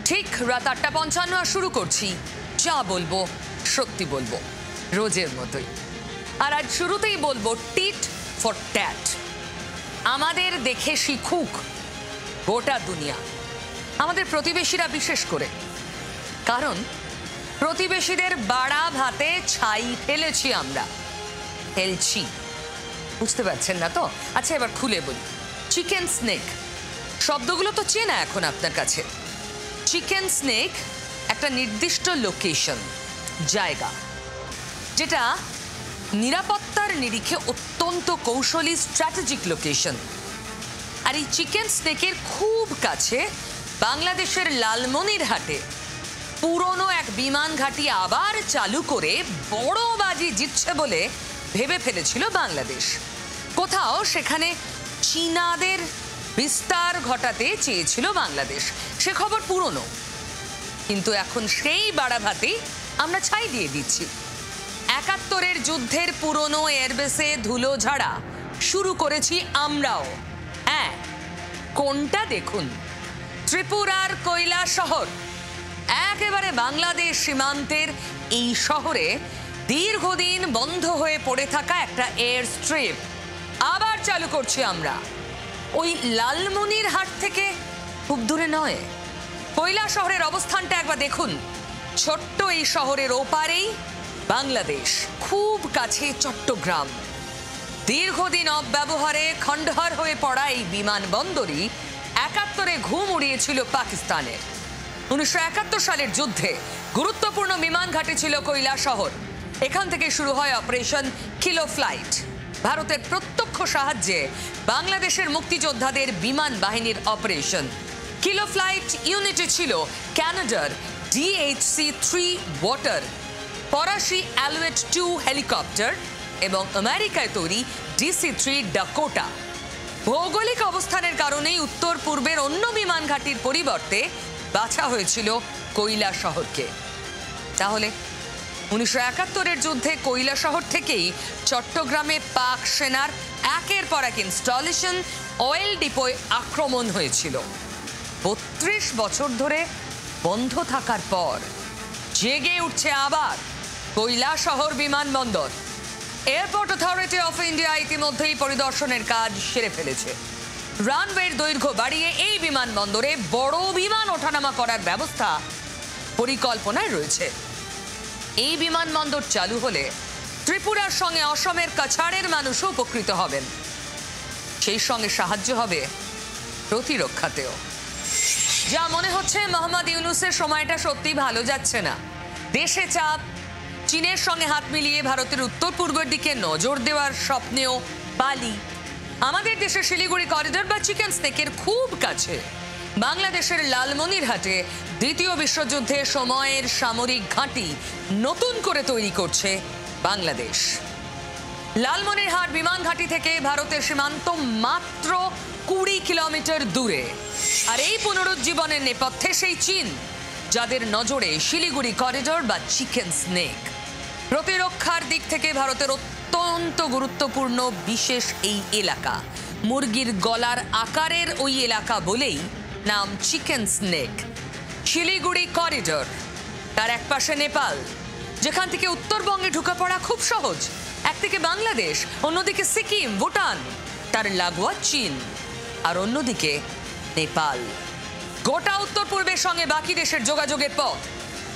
ঠিক রাত ৮:৫৫ আর শুরু করছি যা বলবো সত্যি বলবো রোজের মতোই। আর আজ শুরুতেই বলবো টিট ফর ট্যাট। আমাদের দেখে শিখুক গোটা দুনিয়া, আমাদের প্রতিবেশীরা বিশেষ করে, কারণ প্রতিবেশীদের বাড়া ভাতে ছাই ফেলেছি আমরা, ফেলছি। বুঝতে পারছেন না তো? আচ্ছা এবার খুলে বলি। চিকেন স্নেক শব্দগুলো তো চেনা এখন আপনার কাছে। চিকেন স্নেক একটা নির্দিষ্ট লোকেশন, জায়গা, যেটা নিরাপত্তার নিরিখে অত্যন্ত কৌশলী স্ট্র্যাটেজিক লোকেশন। আর এই চিকেন স্নেকের খুব কাছে বাংলাদেশের লালমনিরহাটে পুরনো এক বিমান ঘাঁটি আবার চালু করে বড় বাজি জিতছে বলে ভেবে ফেলেছিল বাংলাদেশ। কোথাও সেখানে চীনাদের বিস্তার ঘটাতে চেয়েছিল বাংলাদেশ, সে খবর পুরনো। কিন্তু এখন সেই বাড়াভাতেই আমরা ছাই দিয়ে দিচ্ছি। ৭১-এর যুদ্ধের পুরনো এয়ারবেসে ধুলো ঝাড়া শুরু করেছি আমরাও। হ্যাঁ, কোনটা দেখুন, ত্রিপুরার কৈলাসহর, একেবারে বাংলাদেশ সীমান্তের এই শহরে দীর্ঘদিন বন্ধ হয়ে পড়ে থাকা একটা এয়ার স্ট্রিপ আবার চালু করছি আমরা। ওই লালমনিরহাট থেকে খুব দূরে নয়। কৈলাসহরের অবস্থানটা একবার দেখুন। ছোট্ট এই শহরের ওপারেই বাংলাদেশ, খুব কাছে চট্টগ্রাম। দীর্ঘদিন অব্যবহারে খণ্ডহার হয়ে পড়া এই বিমানবন্দরই ৭১-এ ঘুম উড়িয়েছিল পাকিস্তানের। ১৯৭১ সালের যুদ্ধে গুরুত্বপূর্ণ বিমান ঘাঁটি ছিল কৈলাসহর। এখান থেকে শুরু হয় অপারেশন কিলো ফ্লাইট। ভারতের প্রত্যক্ষ সাহায্যে বাংলাদেশের মুক্তিযোদ্ধাদের বিমান বাহিনীর অপারেশন। কিলো ফ্লাইট ইউনিটে ছিল কানাডার DHC-3 ওয়াটার, ফরাসি অ্যালুয়েট-2 হেলিকপ্টার এবং আমেরিকায় তৈরি DC-3 ডাকোটা। ভৌগোলিক অবস্থানের কারণেই উত্তর পূর্বের অন্য বিমান ঘাঁটির পরিবর্তে বাছা হয়েছিল কৈলাসহরকে। তাহলে ১৯৭১-এর যুদ্ধে কৈলাসহর থেকেই চট্টগ্রামে পাক সেনার একের পর এক ইনস্টলেশন, অয়েল ডিপোয় আক্রমণ হয়েছিল। ৩২ বছর ধরে বন্ধ থাকার পর জেগে উঠছে আবার কৈলাসহর বিমানবন্দর। এয়ারপোর্ট অথরিটি অফ ইন্ডিয়া ইতিমধ্যেই পরিদর্শনের কাজ সেরে ফেলেছে। রানওয়ের দৈর্ঘ্য বাড়িয়ে এই বিমানবন্দরে বড় বিমান ওঠানামা করার ব্যবস্থা পরিকল্পনায় রয়েছে। এই বিমানবন্দর চালু হলে ত্রিপুরার সঙ্গে অসমের কাছাড়ের মানুষও উপকৃত হবেন। সেই সঙ্গে সাহায্য হবে প্রতিরক্ষাতেও। যা মনে হচ্ছে মোহাম্মদ ইউনূসের সময়টা সত্যি ভালো যাচ্ছে না। দেশে চাপ, চীনের সঙ্গে হাত মিলিয়ে ভারতের উত্তর পূর্বের দিকে নজর দেওয়ার স্বপ্নেও বালি। আমাদের দেশের শিলিগুড়ি করিডোর বা চিকেন স্নেকের খুব কাছে বাংলাদেশের লালমনিরহাটে দ্বিতীয় বিশ্বযুদ্ধে সময়ের সামরিক ঘাঁটি নতুন করে তৈরি করছে বাংলাদেশ। লালমনিরহাট বিমান ঘাঁটি থেকে ভারতের সীমান্ত মাত্র ২০ কিলোমিটার দূরে। আর এই পুনরুজ্জীবনের নেপথ্যে সেই চীন, যাদের নজরে শিলিগুড়ি করিডোর বা চিকেন স্নেক। প্রতিরক্ষার দিক থেকে ভারতের অত্যন্ত গুরুত্বপূর্ণ বিশেষ এই এলাকা, মুরগির গলার আকারের ওই এলাকা বলেই নাম চিকেন স্নেক। শিলিগুড়ি করিডোর, তার একপাশে নেপাল, যেখান থেকে উত্তরবঙ্গে ঢুকে পড়া খুব সহজ। একদিকে বাংলাদেশ, অন্যদিকে সিকিম, ভুটান, তার লাগোয়া চীন, আর অন্যদিকে নেপাল। গোটা উত্তর পূর্বের সঙ্গে বাকি দেশের যোগাযোগের পথ।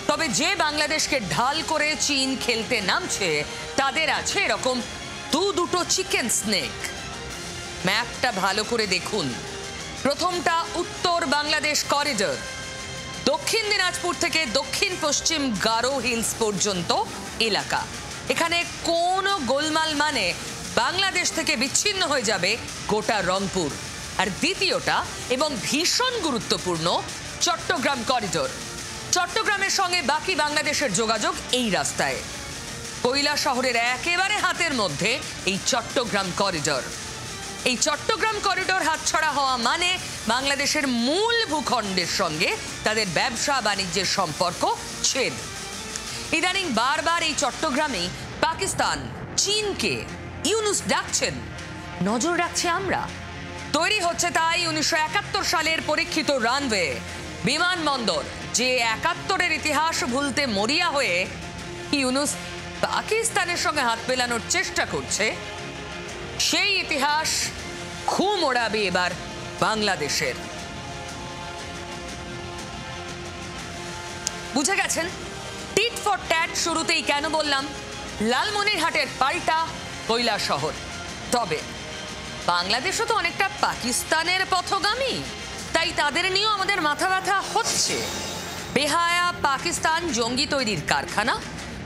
তবে যে বাংলাদেশকে ঢাল করে চীন খেলতে নামছে, তাদের আছে এরকম দুটো চিকেন স্নেক। ম্যাপটা ভালো করে দেখুন। প্রথমটা উত্তর বাংলাদেশ করিডোর, দক্ষিণ দিনাজপুর থেকে দক্ষিণ পশ্চিম গারো হিলস পর্যন্ত এলাকা। এখানে কোনো গোলমাল মানে বাংলাদেশ থেকে বিচ্ছিন্ন হয়ে যাবে গোটা রংপুর। আর দ্বিতীয়টা এবং ভীষণ গুরুত্বপূর্ণ চট্টগ্রাম করিডোর। চট্টগ্রামের সঙ্গে বাকি বাংলাদেশের যোগাযোগ এই রাস্তায়। কৈলাসহরের একেবারে হাতের মধ্যে এই চট্টগ্রাম করিডোর। এই চট্টগ্রাম করিডোর হাতছাড়া হওয়া মানে বাংলাদেশের মূল ভূখণ্ডের সঙ্গে তাদের ব্যবসা বাণিজ্যের সম্পর্ক ছেদ। ইদানিং বারবার এই চট্টগ্রামেই পাকিস্তান চীনকে ইউনূস ডাকছেন, নজর রাখছে আমরা। তৈরি হচ্ছে তাই ১৯৭১ সালের পরীক্ষিত রানওয়ে বিমানবন্দর যে ৭১-এর ইতিহাস ভুলতে মরিয়া হয়ে ইউনূস পাকিস্তানের সঙ্গে হাত মেলানোর চেষ্টা করছে, সেই ইতিহাস খুম ওড়াবে এবার বাংলাদেশের। বুঝে গেছেন টিট ফর ট্যাট শুরুতেই কেন বললাম লালমনিরহাটের পাল্টা কৈলাসহর। তবে বাংলাদেশও তো অনেকটা পাকিস্তানের পথগামী, তাই তাদের নিয়েও আমাদের মাথা ব্যথা হচ্ছে। বেহায়া পাকিস্তান জঙ্গি তৈরির কারখানা,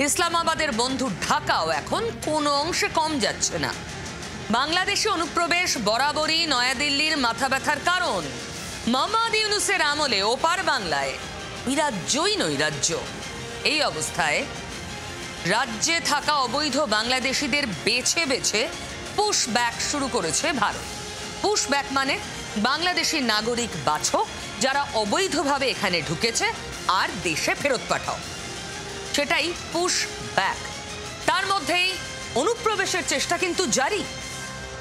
ইসলামাবাদের বন্ধু ঢাকাও এখন কোনো অংশে কম যাচ্ছে না। বাংলাদেশে অনুপ্রবেশ বরাবরই নয়াদিল্লির মাথা ব্যথার কারণ। মোহাম্মদ ইউনূসের আমলে ওপার বাংলায় বিরাজ্যই নৈরাজ্য। এই অবস্থায় রাজ্যে থাকা অবৈধ বাংলাদেশিদের বেছে বেছে পুশব্যাক শুরু করেছে ভারত। পুশব্যাক মানে বাংলাদেশি নাগরিক বাছো যারা অবৈধভাবে এখানে ঢুকেছে আর দেশে ফেরত পাঠাও, সেটাই পুশব্যাক। তার মধ্যেই অনুপ্রবেশের চেষ্টা কিন্তু জারি।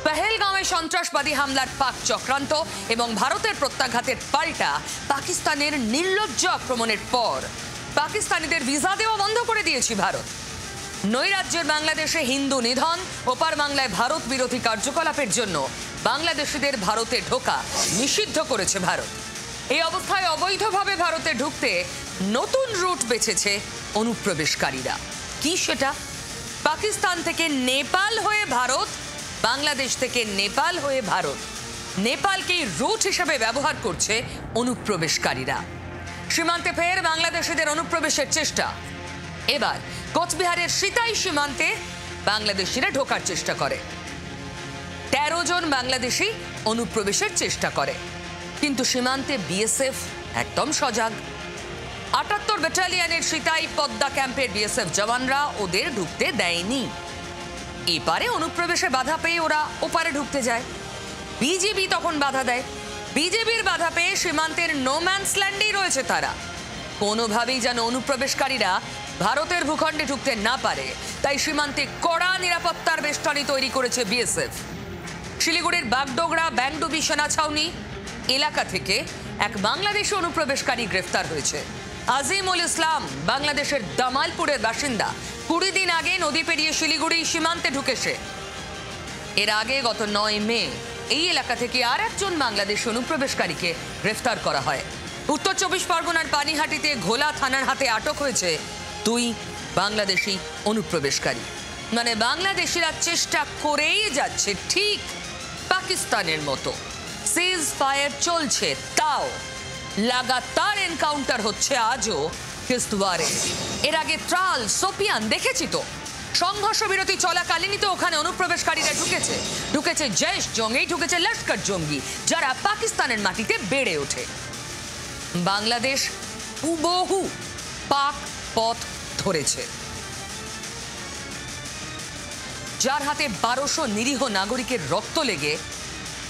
পেহেলগাঁওয়ে সন্ত্রাসবাদী হামলার পাক চক্রান্ত এবং ভারতের প্রত্যাঘাতের পাল্টা পাকিস্তানের নির্লজ্জ আক্রমণের পর পাকিস্তানিদের ভিসা দেওয়া বন্ধ করে দিয়েছে ভারত। নৈরাজ্যের বাংলাদেশে হিন্দু নিধন, ওপার বাংলায় ভারত বিরোধী কার্যকলাপের জন্য বাংলাদেশিদের ভারতে ঢোকা নিষিদ্ধ করেছে ভারত। এই অবস্থায় অবৈধভাবে ভারতে ঢুকতে নতুন রুট বেছেছে অনুপ্রবেশকারীরা। কি সেটা? পাকিস্তান থেকে নেপাল হয়ে ভারত, বাংলাদেশ থেকে নেপাল হয়ে ভারত। নেপালকেই রুট হিসেবে ব্যবহার করছে অনুপ্রবেশকারীরা। সীমান্তে ফের বাংলাদেশিদের অনুপ্রবেশের চেষ্টা। এবার কোচবিহারের সিতাই সীমান্তে বাংলাদেশিরা ঢোকার চেষ্টা করে। ১৩ জন বাংলাদেশি অনুপ্রবেশের চেষ্টা করে, কিন্তু সীমান্তে বিএসএফ একদম সজাগ। ৭৮ ব্যাটালিয়নের সিতাই পদ্মা ক্যাম্পের বিএসএফ জওয়ানরা ওদের ঢুকতে দেয়নি। এপারে অনুপ্রবেশে বাধা পেয়ে ওরা ওপারে ঢুকতে যায়। বিজিবি তখন বাধা দেয়। বিজেপির বাধা পেয়ে সীমান্তের নোম্যান্স ল্যান্ডেই রয়েছে তারা। কোনোভাবেই যেন অনুপ্রবেশকারীরা ভারতের ভূখণ্ডে ঢুকতে না পারে, তাই সীমান্তে কড়া নিরাপত্তার বেষ্টনী তৈরি করেছে বিএসএফ। শিলিগুড়ির বাগডোগরা ব্যাংডুবি সেনা ছাউনি এলাকা থেকে এক বাংলাদেশি অনুপ্রবেশকারী গ্রেফতার হয়েছে। আজিমুল ইসলাম বাংলাদেশের দামালপুরের বাসিন্দা। ২০ দিন আগে নদী পেরিয়ে শিলিগুড়ি সীমান্তে ঢুকেছে। এর আগে গত ৯ মে এই এলাকা থেকে আর একজন বাংলাদেশি অনুপ্রবেশকারীকে গ্রেফতার করা হয়। উত্তর ২৪ পরগনার পানিহাটিতে ঘোলা থানার হাতে আটক হয়েছে ২ বাংলাদেশি অনুপ্রবেশকারী। মানে বাংলাদেশিরা চেষ্টা করেই যাচ্ছে ঠিক পাকিস্তানের মতো। সিজ ফায়ার চলছে, তাও লাগাতার এনকাউন্টার হচ্ছে আজও কিস্তওয়ারে। এর আগে ত্রাল, সোপিয়ান দেখেছি তো। সংঘর্ষ বিরতি চলাকালীনই তো ওখানে অনুপ্রবেশকারীরা ঢুকেছে জৈশ জঙ্গি, ঢুকেছে লস্কর জঙ্গি, যারা পাকিস্তানের মাটিতে বেড়ে ওঠে। বাংলাদেশ হুবহু পাক পথ ধরেছে। যার হাতে ১২০০ নিরীহ নাগরিকের রক্ত লেগে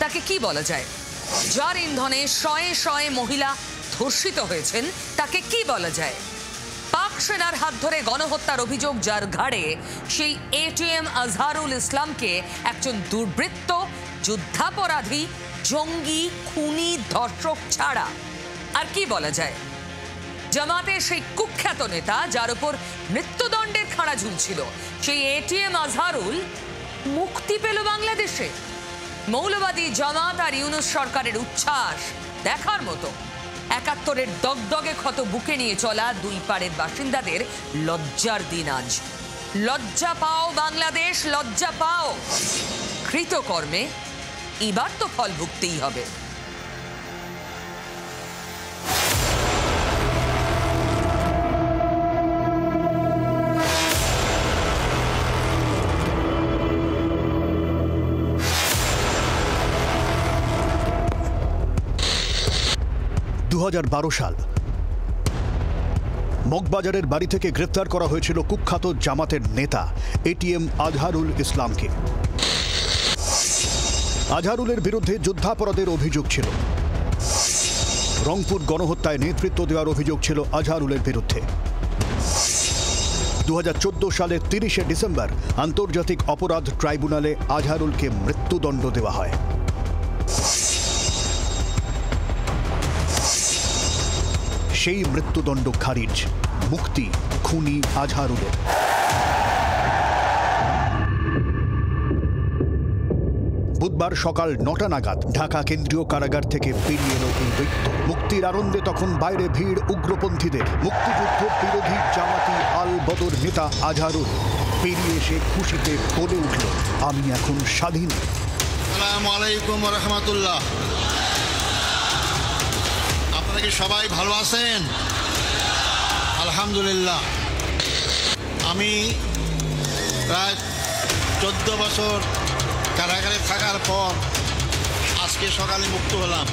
তাকে কি বলা যায়? যার ইন্ধনে শয়ে শয়ে মহিলা ধর্ষিত হয়েছেন তাকে কি বলা যায়? পাক সেনার হাত ধরে গণহত্যার অভিযোগ যার ঘাড়ে, সেই এটিএম আজহারুল ইসলামকে একজন দুর্বৃত্ত, যুদ্ধাপরাধী, জঙ্গি, খুনি, ধর্ষক ছাড়া আর কি বলা যায়? জামাতের সেই কুখ্যাত নেতা যার উপর মৃত্যুদণ্ডের খাড়া ঝুলছিল, সেই এটিএম আজহারুল মুক্তি পেল বাংলাদেশে। মৌলবাদী জামাত আর ইউনূস সরকারের উচ্ছ্বাস দেখার মতো। ৭১-এর দগদগে ক্ষত বুকে নিয়ে চলা দুই পাড়ের বাসিন্দাদের লজ্জার দিন আজ। লজ্জা পাও বাংলাদেশ, লজ্জা পাও। কৃতকর্মে এবার তো ফল ভুগতেই হবে। ২০১২ সাল মগবাজারের বাড়ি থেকে গ্রেফতার করা হয়েছিল কুখ্যাত জামাতের নেতা এটিএম আজহারুল ইসলামকে। আজহারুলের বিরুদ্ধে যুদ্ধাপরাধের অভিযোগ ছিল। রংপুর গণহত্যায় নেতৃত্ব দেওয়ার অভিযোগ ছিল আজহারুলের বিরুদ্ধে। ২০১৪ সালের ৩০শে ডিসেম্বর আন্তর্জাতিক অপরাধ ট্রাইব্যুনালে আজহারুলকে মৃত্যুদণ্ড দেওয়া হয়। সেই মৃত্যুদণ্ড খারিজ, মুক্তি খুনি আজহারুলের। বুধবার সকাল 9টা নাগাদ ঢাকা কেন্দ্রীয় কারাগার থেকে বেরিয়ে এলো এই দৈত্য। মুক্তির আনন্দে তখন বাইরে ভিড় উগ্রপন্থীদের। মুক্তিযুদ্ধ বিরোধী জামাতি আল বদর নেতা আজহারুল বেরিয়ে এসে খুশিতে বলে উঠল, আমি এখন স্বাধীন। আসসালামু আলাইকুম ওয়া রাহমাতুল্লাহ। আপনারা কি সবাই ভালো আছেন? আলহামদুলিল্লাহ। আমি প্রায় 14 বছর কারাগারে থাকার পর আজকে সকালে মুক্ত হলাম।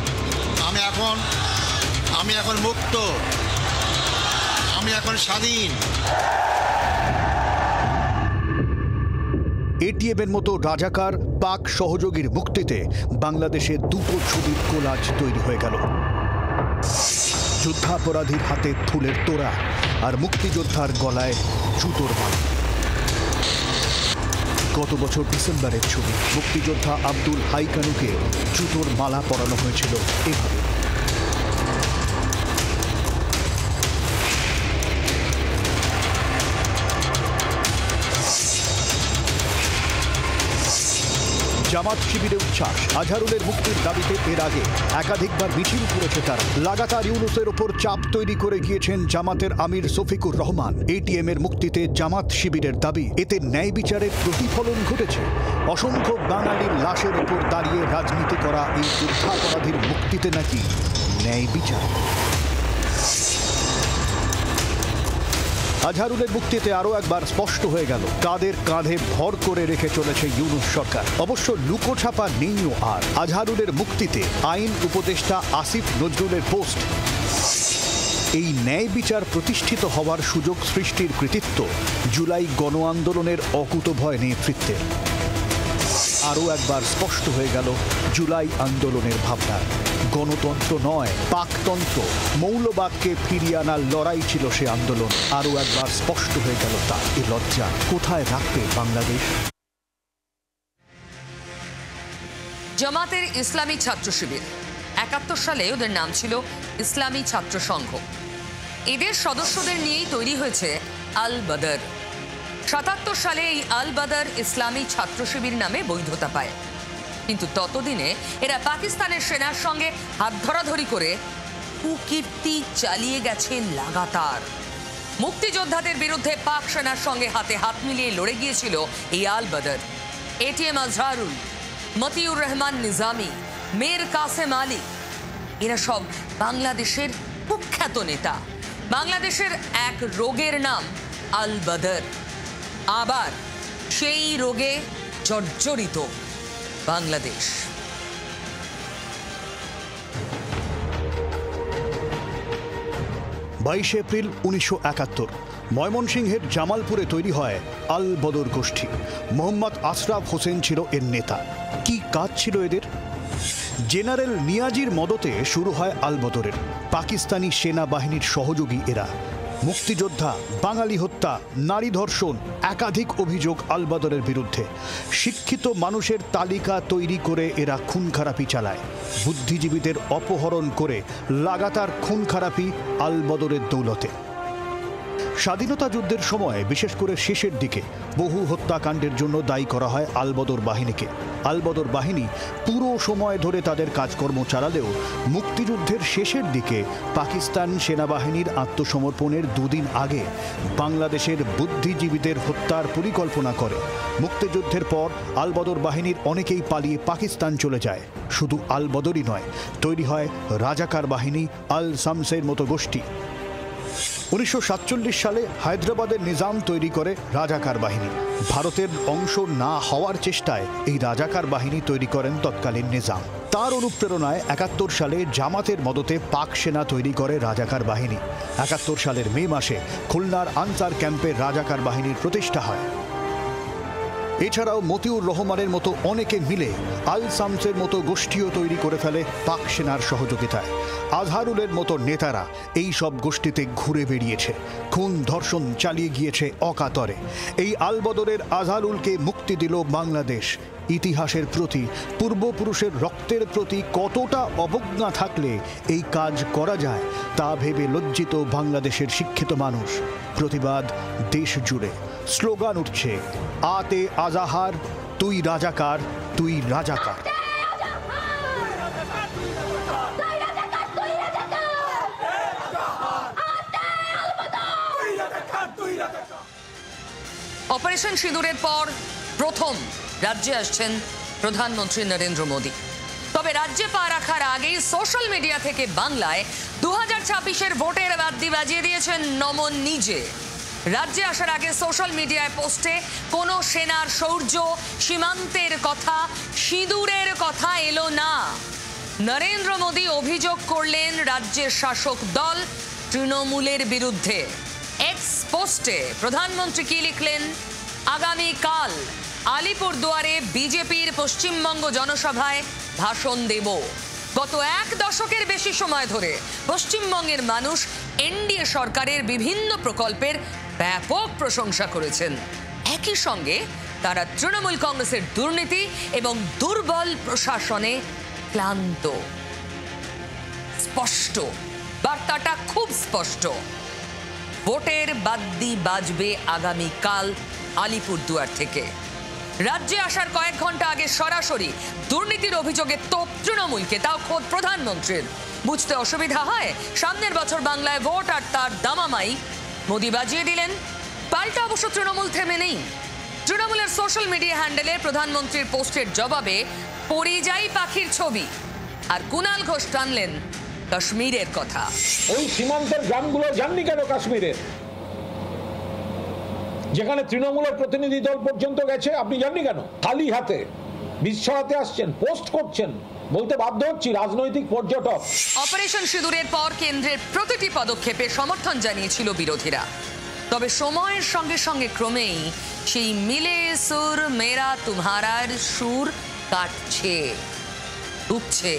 আমি এখন মুক্ত, আমি এখন স্বাধীন। এটিএমের মতো রাজাকার পাক সহযোগীর মুক্তিতে বাংলাদেশে দুটো ছবির কোলাজ তৈরি হয়ে গেল। যুদ্ধাপরাধীর হাতে ফুলের তোড়া আর মুক্তিযোদ্ধার গলায় জুতোর মালা। গত বছর ডিসেম্বরের ছবি। মুক্তিযোদ্ধা আব্দুল হাই কানুকে জুতোর মালা পরানো হয়েছিল এভাবে। জামাত শিবিরে উচ্ছ্বাস। আজহারুলের মুক্তির দাবিতে এর আগে একাধিকবার মিছিল করেছে তারা। লাগাতার ইউনূসের ওপর চাপ তৈরি করে গিয়েছেন জামাতের আমির শফিকুর রহমান। এটিএমের মুক্তিতে জামাত শিবিরের দাবি, এতে ন্যায় বিচারের প্রতিফলন ঘটেছে। অসংখ্য বাঙালির লাশের ওপর দাঁড়িয়ে রাজনীতি করা এই যুদ্ধাপরাধীর মুক্তিতে নাকি ন্যায় বিচার। আজহারুলের মুক্তিতে আরও একবার স্পষ্ট হয়ে গেল কাদের কাঁধে ভর করে রেখে চলেছে ইউনূস সরকার। অবশ্য লুকোছাপা নেইও আর। আজহারুলের মুক্তিতে আইন উপদেষ্টা আসিফ নজরুলের পোস্ট, এই ন্যায় বিচার প্রতিষ্ঠিত হওয়ার সুযোগ সৃষ্টির কৃতিত্ব জুলাই গণ আন্দোলনের অকুতভয় নেতৃত্বে। আরও একবার স্পষ্ট হয়ে গেল জুলাই আন্দোলনের ভাবনা। গণতন্ত্র নয়, পাকতন্ত্র, মৌলবাদকে ফিরিয়ে আনার লড়াই ছিল সে আন্দোলন। আরও একবার স্পষ্ট হয়ে গেল তা। এ লজ্জা কোথায় রাখবে বাংলাদেশ? জামাতের ইসলামী ছাত্র শিবির 71 সালে ওদের নাম ছিল ইসলামী ছাত্র সংঘ। এদের সদস্যদের নিয়েই তৈরি হয়েছে আল বদর। 77 সালে এই আল বদর ইসলামী ছাত্র শিবির নামে বৈধতা পায়। কিন্তু ততদিনে এরা পাকিস্তানের সেনার সঙ্গে হাত ধরাধরি করে কুকীর্তি চালিয়ে গেছে লাগাতার। মুক্তিযোদ্ধাদের বিরুদ্ধে পাক সেনার সঙ্গে হাতে হাত মিলিয়ে লড়ে গিয়েছিল এই আল বদর। এটিএম আজহারুল, মতিউর রহমান নিজামী, মীর কাসেম আলী, এরা সব বাংলাদেশের কুখ্যাত নেতা। বাংলাদেশের এক রোগের নাম আল বদর। আবার সেই রোগে জর্জরিত বাংলাদেশ। 22 এপ্রিল 1971 ময়মনসিংহের জামালপুরে তৈরি হয় আল বদর গোষ্ঠী। মোহাম্মদ আশরাফ হোসেন ছিল এর নেতা। কি কাজ ছিল এদের? জেনারেল নিয়াজির মদতে শুরু হয় আল বদরের। পাকিস্তানি সেনাবাহিনীর সহযোগী এরা। মুক্তিযোদ্ধা, বাঙালি হত্যা, নারী ধর্ষণ, একাধিক অভিযোগ আল বদরের বিরুদ্ধে। শিক্ষিত মানুষের তালিকা তৈরি করে এরা খুন খারাপি চালায়। বুদ্ধিজীবীদের অপহরণ করে লাগাতার খুন খারাপি আল বদরের দৌলতে। স্বাধীনতা যুদ্ধের সময় বিশেষ করে শেষের দিকে বহু হত্যাকাণ্ডের জন্য দায়ী করা হয় আল বদর বাহিনীকে। আল বদর বাহিনী পুরো সময় ধরে তাদের কাজকর্ম চালালেও মুক্তিযুদ্ধের শেষের দিকে পাকিস্তান সেনাবাহিনীর আত্মসমর্পণের দুদিন আগে বাংলাদেশের বুদ্ধিজীবীদের হত্যার পরিকল্পনা করে। মুক্তিযুদ্ধের পর আল বদর বাহিনীর অনেকেই পালিয়ে পাকিস্তান চলে যায়। শুধু আল বদরই নয়, তৈরি হয় রাজাকার বাহিনী, আল শামসের মতো গোষ্ঠী। 1947 সালে হায়দ্রাবাদের নিজাম তৈরি করে রাজাকার বাহিনী। ভারতের অংশ না হওয়ার চেষ্টায় এই রাজাকার বাহিনী তৈরি করেন তৎকালীন নিজাম। তার অনুপ্রেরণায় 71 সালে জামাতের মদতে পাক সেনা তৈরি করে রাজাকার বাহিনী। 71 সালের মে মাসে খুলনার আনসার ক্যাম্পে রাজাকার বাহিনীর প্রতিষ্ঠা হয়। এছাড়াও মতিউর রহমানের মতো অনেকে মিলে আল শামসের মতো গোষ্ঠীও তৈরি করে ফেলে পাক সেনার সহযোগিতায়। আজহারুলের মতো নেতারা এই সব গোষ্ঠীতে ঘুরে বেরিয়েছে, খুন ধর্ষণ চালিয়ে গিয়েছে অকাতরে। এই আল বদরের আজহারুলকে মুক্তি দিল বাংলাদেশ। ইতিহাসের প্রতি, পূর্বপুরুষের রক্তের প্রতি কতটা অবজ্ঞা থাকলে এই কাজ করা যায় তা ভেবে লজ্জিত বাংলাদেশের শিক্ষিত মানুষ। প্রতিবাদ দেশ জুড়ে, স্লোগান উঠছে, আতে আজাহার, তুই রাজাকার, তুই রাজাকার। অপারেশন সিঁদুরের পর প্রথম রাজ্যে আসছেন প্রধানমন্ত্রী নরেন্দ্র মোদী। তবে রাজ্যে পা রাখার আগেই সোশ্যাল মিডিয়া থেকে বাংলায় 2026-এর ভোটের বাদ্যি বাজিয়ে দিয়েছেন নমন নিজে। রাজ্যে আসার আগে সোশ্যাল মিডিয়ায় পোস্টে কোনো সেনার শৌর্য, সীমান্তের কথা, সিঁদুরের কথা এলো না। নরেন্দ্র মোদী অভিযোগ করলেন রাজ্যের শাসক দল তৃণমূলের বিরুদ্ধে। এক্স পোস্টে প্রধানমন্ত্রী কি লিখলেন? আগামীকাল আলিপুরদুয়ারে বিজেপির পশ্চিমবঙ্গ জনসভায় ভাষণ দেব। গত 1 দশকের বেশি সময় ধরে পশ্চিমবঙ্গের মানুষ এনডিএ সরকারের বিভিন্ন প্রকল্পের ব্যাপক প্রশংসা করেছেন। একই সঙ্গে তারা তৃণমূল কংগ্রেসের দুর্নীতি এবং দুর্বল প্রশাসনে ক্লান্ত। স্পষ্ট, বার্তাটা খুব স্পষ্ট। ভোটের বাদ্যি বাজবে আগামীকাল আলিপুরদুয়ার থেকে। রাজ্যে আসার কয়েক ঘন্টা আগে সরাসরি দুর্নীতির অভিযোগে তোপ তৃণমূলকে, তাও খোদ প্রধানমন্ত্রীর। বুঝতে অসুবিধা হয়, সামনের বছর বাংলায় ভোট আর তার দামামাই মোদী বাজিয়ে দিলেন। পাল্টা অবশ্য তৃণমূল থেমে নেই। তৃণমূলের সোশ্যাল মিডিয়া হ্যান্ডেলে প্রধানমন্ত্রীর পোস্টের জবাবে পরিযায়ী পাখির ছবি, আর কুণাল ঘোষ টানলেন কাশ্মীরের কথা। ওই সীমান্তের গ্রামগুলো যাননি কেন কাশ্মীরের, যেখানে তৃণমূলের প্রতিনিধি দল পর্যন্ত গেছে? আপনি যাননি কেন? খালি হাতে বীজ ছড়াতে আসছেন, পোস্ট করছেন। বলতে বাধ্য হচ্ছি, রাজনৈতিক পর্যটক। অপারেশন সিঁদুরের পর কেন্দ্রের প্রতিটি পদক্ষেপে সমর্থন জানিয়েছিল বিরোধীরা। তবে সময়ের সঙ্গে সঙ্গে ক্রমেই সেই মিলে সুর মেরা তুমহারার সুর কাটছে, ঢুকছে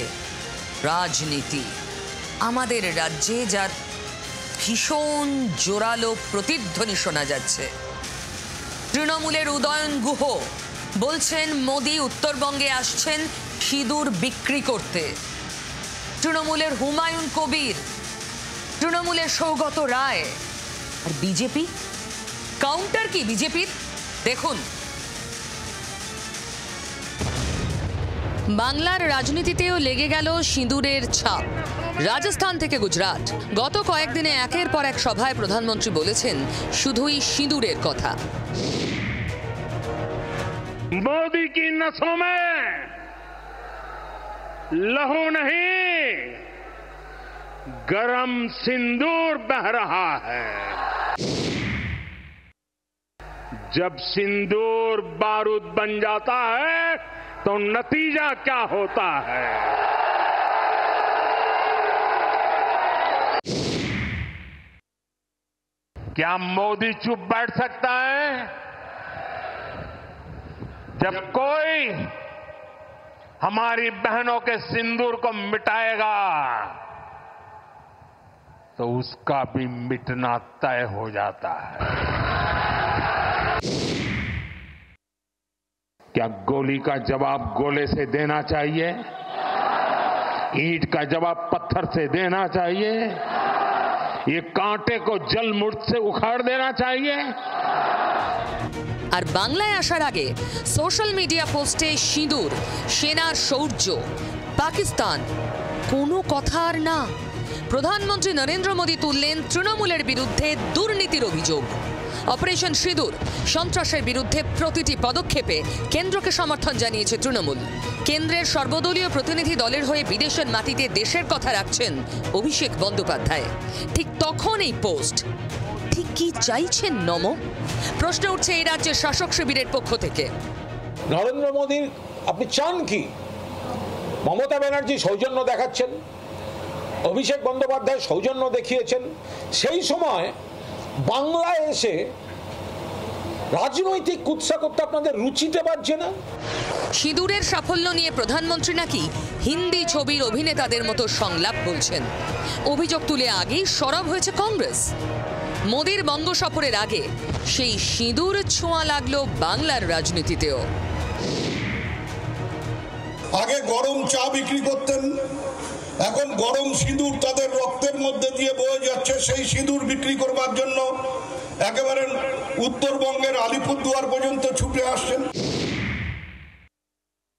রাজনীতি আমাদের রাজ্যে, যার ভীষণ জোরালো প্রতিধ্বনি শোনা যাচ্ছে। তৃণমূলের উদয়ন গুহ বলছেন মোদী উত্তরবঙ্গে আসছেন সিঁদুর বিক্রি করতে। তৃণমূলের হুমায়ুন কবির, তৃণমূলের সৌগত রায়, আর বিজেপি কাউন্টার কি বিজেপির? দেখুন, বাংলার রাজনীতিতেও লেগে গেল সিঁদুরের ছাপ। রাজস্থান থেকে গুজরাট, গত কয়েকদিনে একের পর এক সভায় প্রধানমন্ত্রী বলেছেন শুধুই সিঁদুরের কথা। मोदी की नसों में लहू नहीं, गरम सिंदूर बह रहा है। जब सिंदूर बारूद बन जाता है तो नतीजा क्या होता है? क्या मोदी चुप बैठ सकता है जब कोई हमारी बहनों के सिंदूर को मिटाएगा तो उसका भी मिटना तय हो जाता है? क्या गोली का जवाब गोले से देना चाहिए? ईंट का जवाब पत्थर से देना चाहिए? ये कांटे को जलमुर्द से उखाड़ देना चाहिए? আর বাংলায় আসার আগে সোশ্যাল মিডিয়া পোস্টে সিঁদুর, সেনার শৌর্য, পাকিস্তান, কোনো কথা আর না। প্রধানমন্ত্রী নরেন্দ্র মোদী তুললেন তৃণমূলের বিরুদ্ধে দুর্নীতির অভিযোগ। অপারেশন সিঁদুর, সন্ত্রাসের বিরুদ্ধে প্রতিটি পদক্ষেপে কেন্দ্রকে সমর্থন জানিয়েছে তৃণমূল। কেন্দ্রের সর্বদলীয় প্রতিনিধি দলের হয়ে বিদেশের মাটিতে দেশের কথা রাখছেন অভিষেক বন্দ্যোপাধ্যায়। ঠিক তখন এই পোস্ট, ঠিক কি চাইছেন নম? প্রশ্ন উঠছে এই রাজ্যের শাসক শিবিরের পক্ষ থেকে। নরেন্দ্র মোদীর আপনি চান কি? মমতা ব্যানার্জি সৌজন্য দেখাচ্ছেন, অভিষেক বন্দ্যোপাধ্যায় সৌজন্য দেখিয়েছেন, সেই সময় বাংলায় এসে রাজনৈতিক কুৎসা করতে আপনাদের রুচিতে পারছে না। সিঁদুরের সাফল্য নিয়ে প্রধানমন্ত্রী নাকি হিন্দি ছবির অভিনেতাদের মতো সংলাপ বলছেন। অভিযোগ তুলে আগেই সরব হয়েছে কংগ্রেস। মোদীর বঙ্গ সফরের আগে সেই সিঁদুর ছোঁয়া লাগলো বাংলার রাজনীতিতেও। আগে গরম চা বিক্রি করতেন, এখন গরম সিঁদুর তাদের রক্তের মধ্যে দিয়ে সেই সিঁদুর বিক্রি করবার জন্য একেবারে উত্তরবঙ্গের আলিপুরদুয়ার পর্যন্ত ছুটে আসছেন।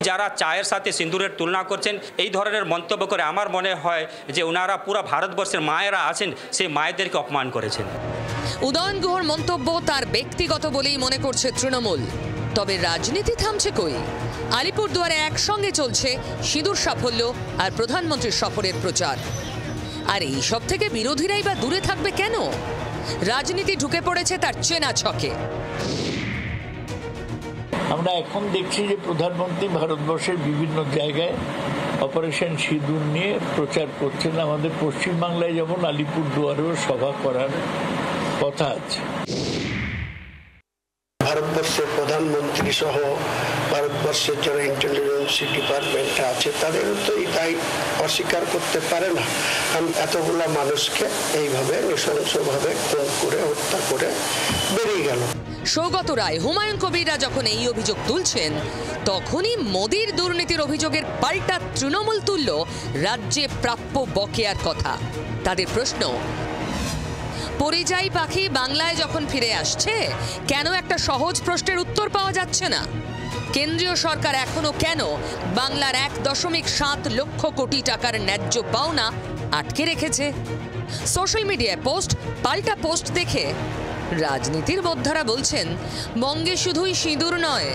যারা চায়ের সাথে সিঁদুরের তুলনা করছেন, এই ধরনের মন্তব্য করে আমার মনে হয় যে ওনারা পুরো ভারতবর্ষের মায়েরা আছেন, সেই মায়েদেরকে অপমান করেছেন। উদয়ন গুহর মন্তব্য তার ব্যক্তিগত বলেই মনে করছে তৃণমূল। তবে রাজনীতি থামছে কই? আলিপুরদুয়ারে একসঙ্গে চলছে সিঁদুর সাফল্য আর প্রধানমন্ত্রীর সফরের প্রচার। আর এই সব থেকে বিরোধীরাই বা দূরে থাকবে কেন? রাজনীতি ঢুকে পড়েছে তার চেনা ছকে। আমরা এখন দেখছি যে প্রধানমন্ত্রী ভারতবর্ষের বিভিন্ন জায়গায় অপারেশন সিঁদুর নিয়ে প্রচার করছেন। আমাদের পশ্চিমবাংলায় যেমন আলিপুরদুয়ারেও সভা করার কথা আছে। ভারতবর্ষের প্রধানমন্ত্রী সহ ভারতবর্ষের যারা ইন্টেলিজেন্স ডিপার্টমেন্ট আছে তাদেরও তো তাই অস্বীকার করতে পারে না, কারণ এতগুলা মানুষকে এইভাবে নৃশংসভাবে খুন করে হত্যা করে বেরিয়ে গেল। সৌগত রায়, হুমায়ুন কবিররা যখন এই অভিযোগ তুলছেন, তখনই মোদির দুর্নীতির অভিযোগের পাল্টা তৃণমূল তুলল রাজ্যে প্রাপ্য বকেয়ার কথা। তাদের প্রশ্ন, পরিযায়ী পাখি বাংলায় যখন ফিরে আসছে, কেন একটা সহজ প্রশ্নের উত্তর পাওয়া যাচ্ছে না? কেন্দ্রীয় সরকার এখনো কেন বাংলার 1.7 লক্ষ কোটি টাকার ন্যায্য পাওনা আটকে রেখেছে? সোশ্যাল মিডিয়ায় পোস্ট পাল্টা পোস্ট দেখে রাজনীতির বোদ্ধারা বলছেন, বঙ্গে শুধুই সিঁদুর নয়,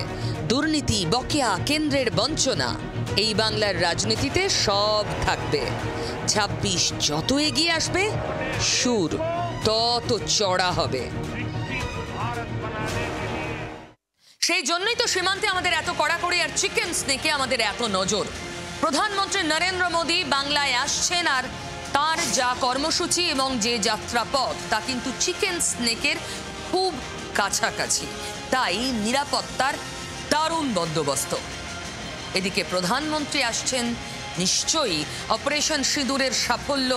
দুর্নীতি, বকেয়া, কেন্দ্রের বঞ্চনা, এই বাংলার রাজনীতিতে সব থাকবে। 26 যত এগিয়ে আসবে, সুর তত চড়া হবে। সেই জন্যই তো সীমান্তে আমাদের এত কড়াকড়ি আর চিকেন স্নেকে আমাদের এত নজর। প্রধানমন্ত্রী নরেন্দ্র মোদী বাংলায় আসছেন, আর তার যা কর্মসূচি এবং যে যাত্রাপথ তা কিন্তু চিকেন স্নেকের খুব কাছাকাছি। তাই নিরাপত্তার দারুণ বন্দোবস্ত। এদিকে প্রধানমন্ত্রী আসছেন, নিশ্চয়ই অপারেশন সিঁদুরের সাফল্য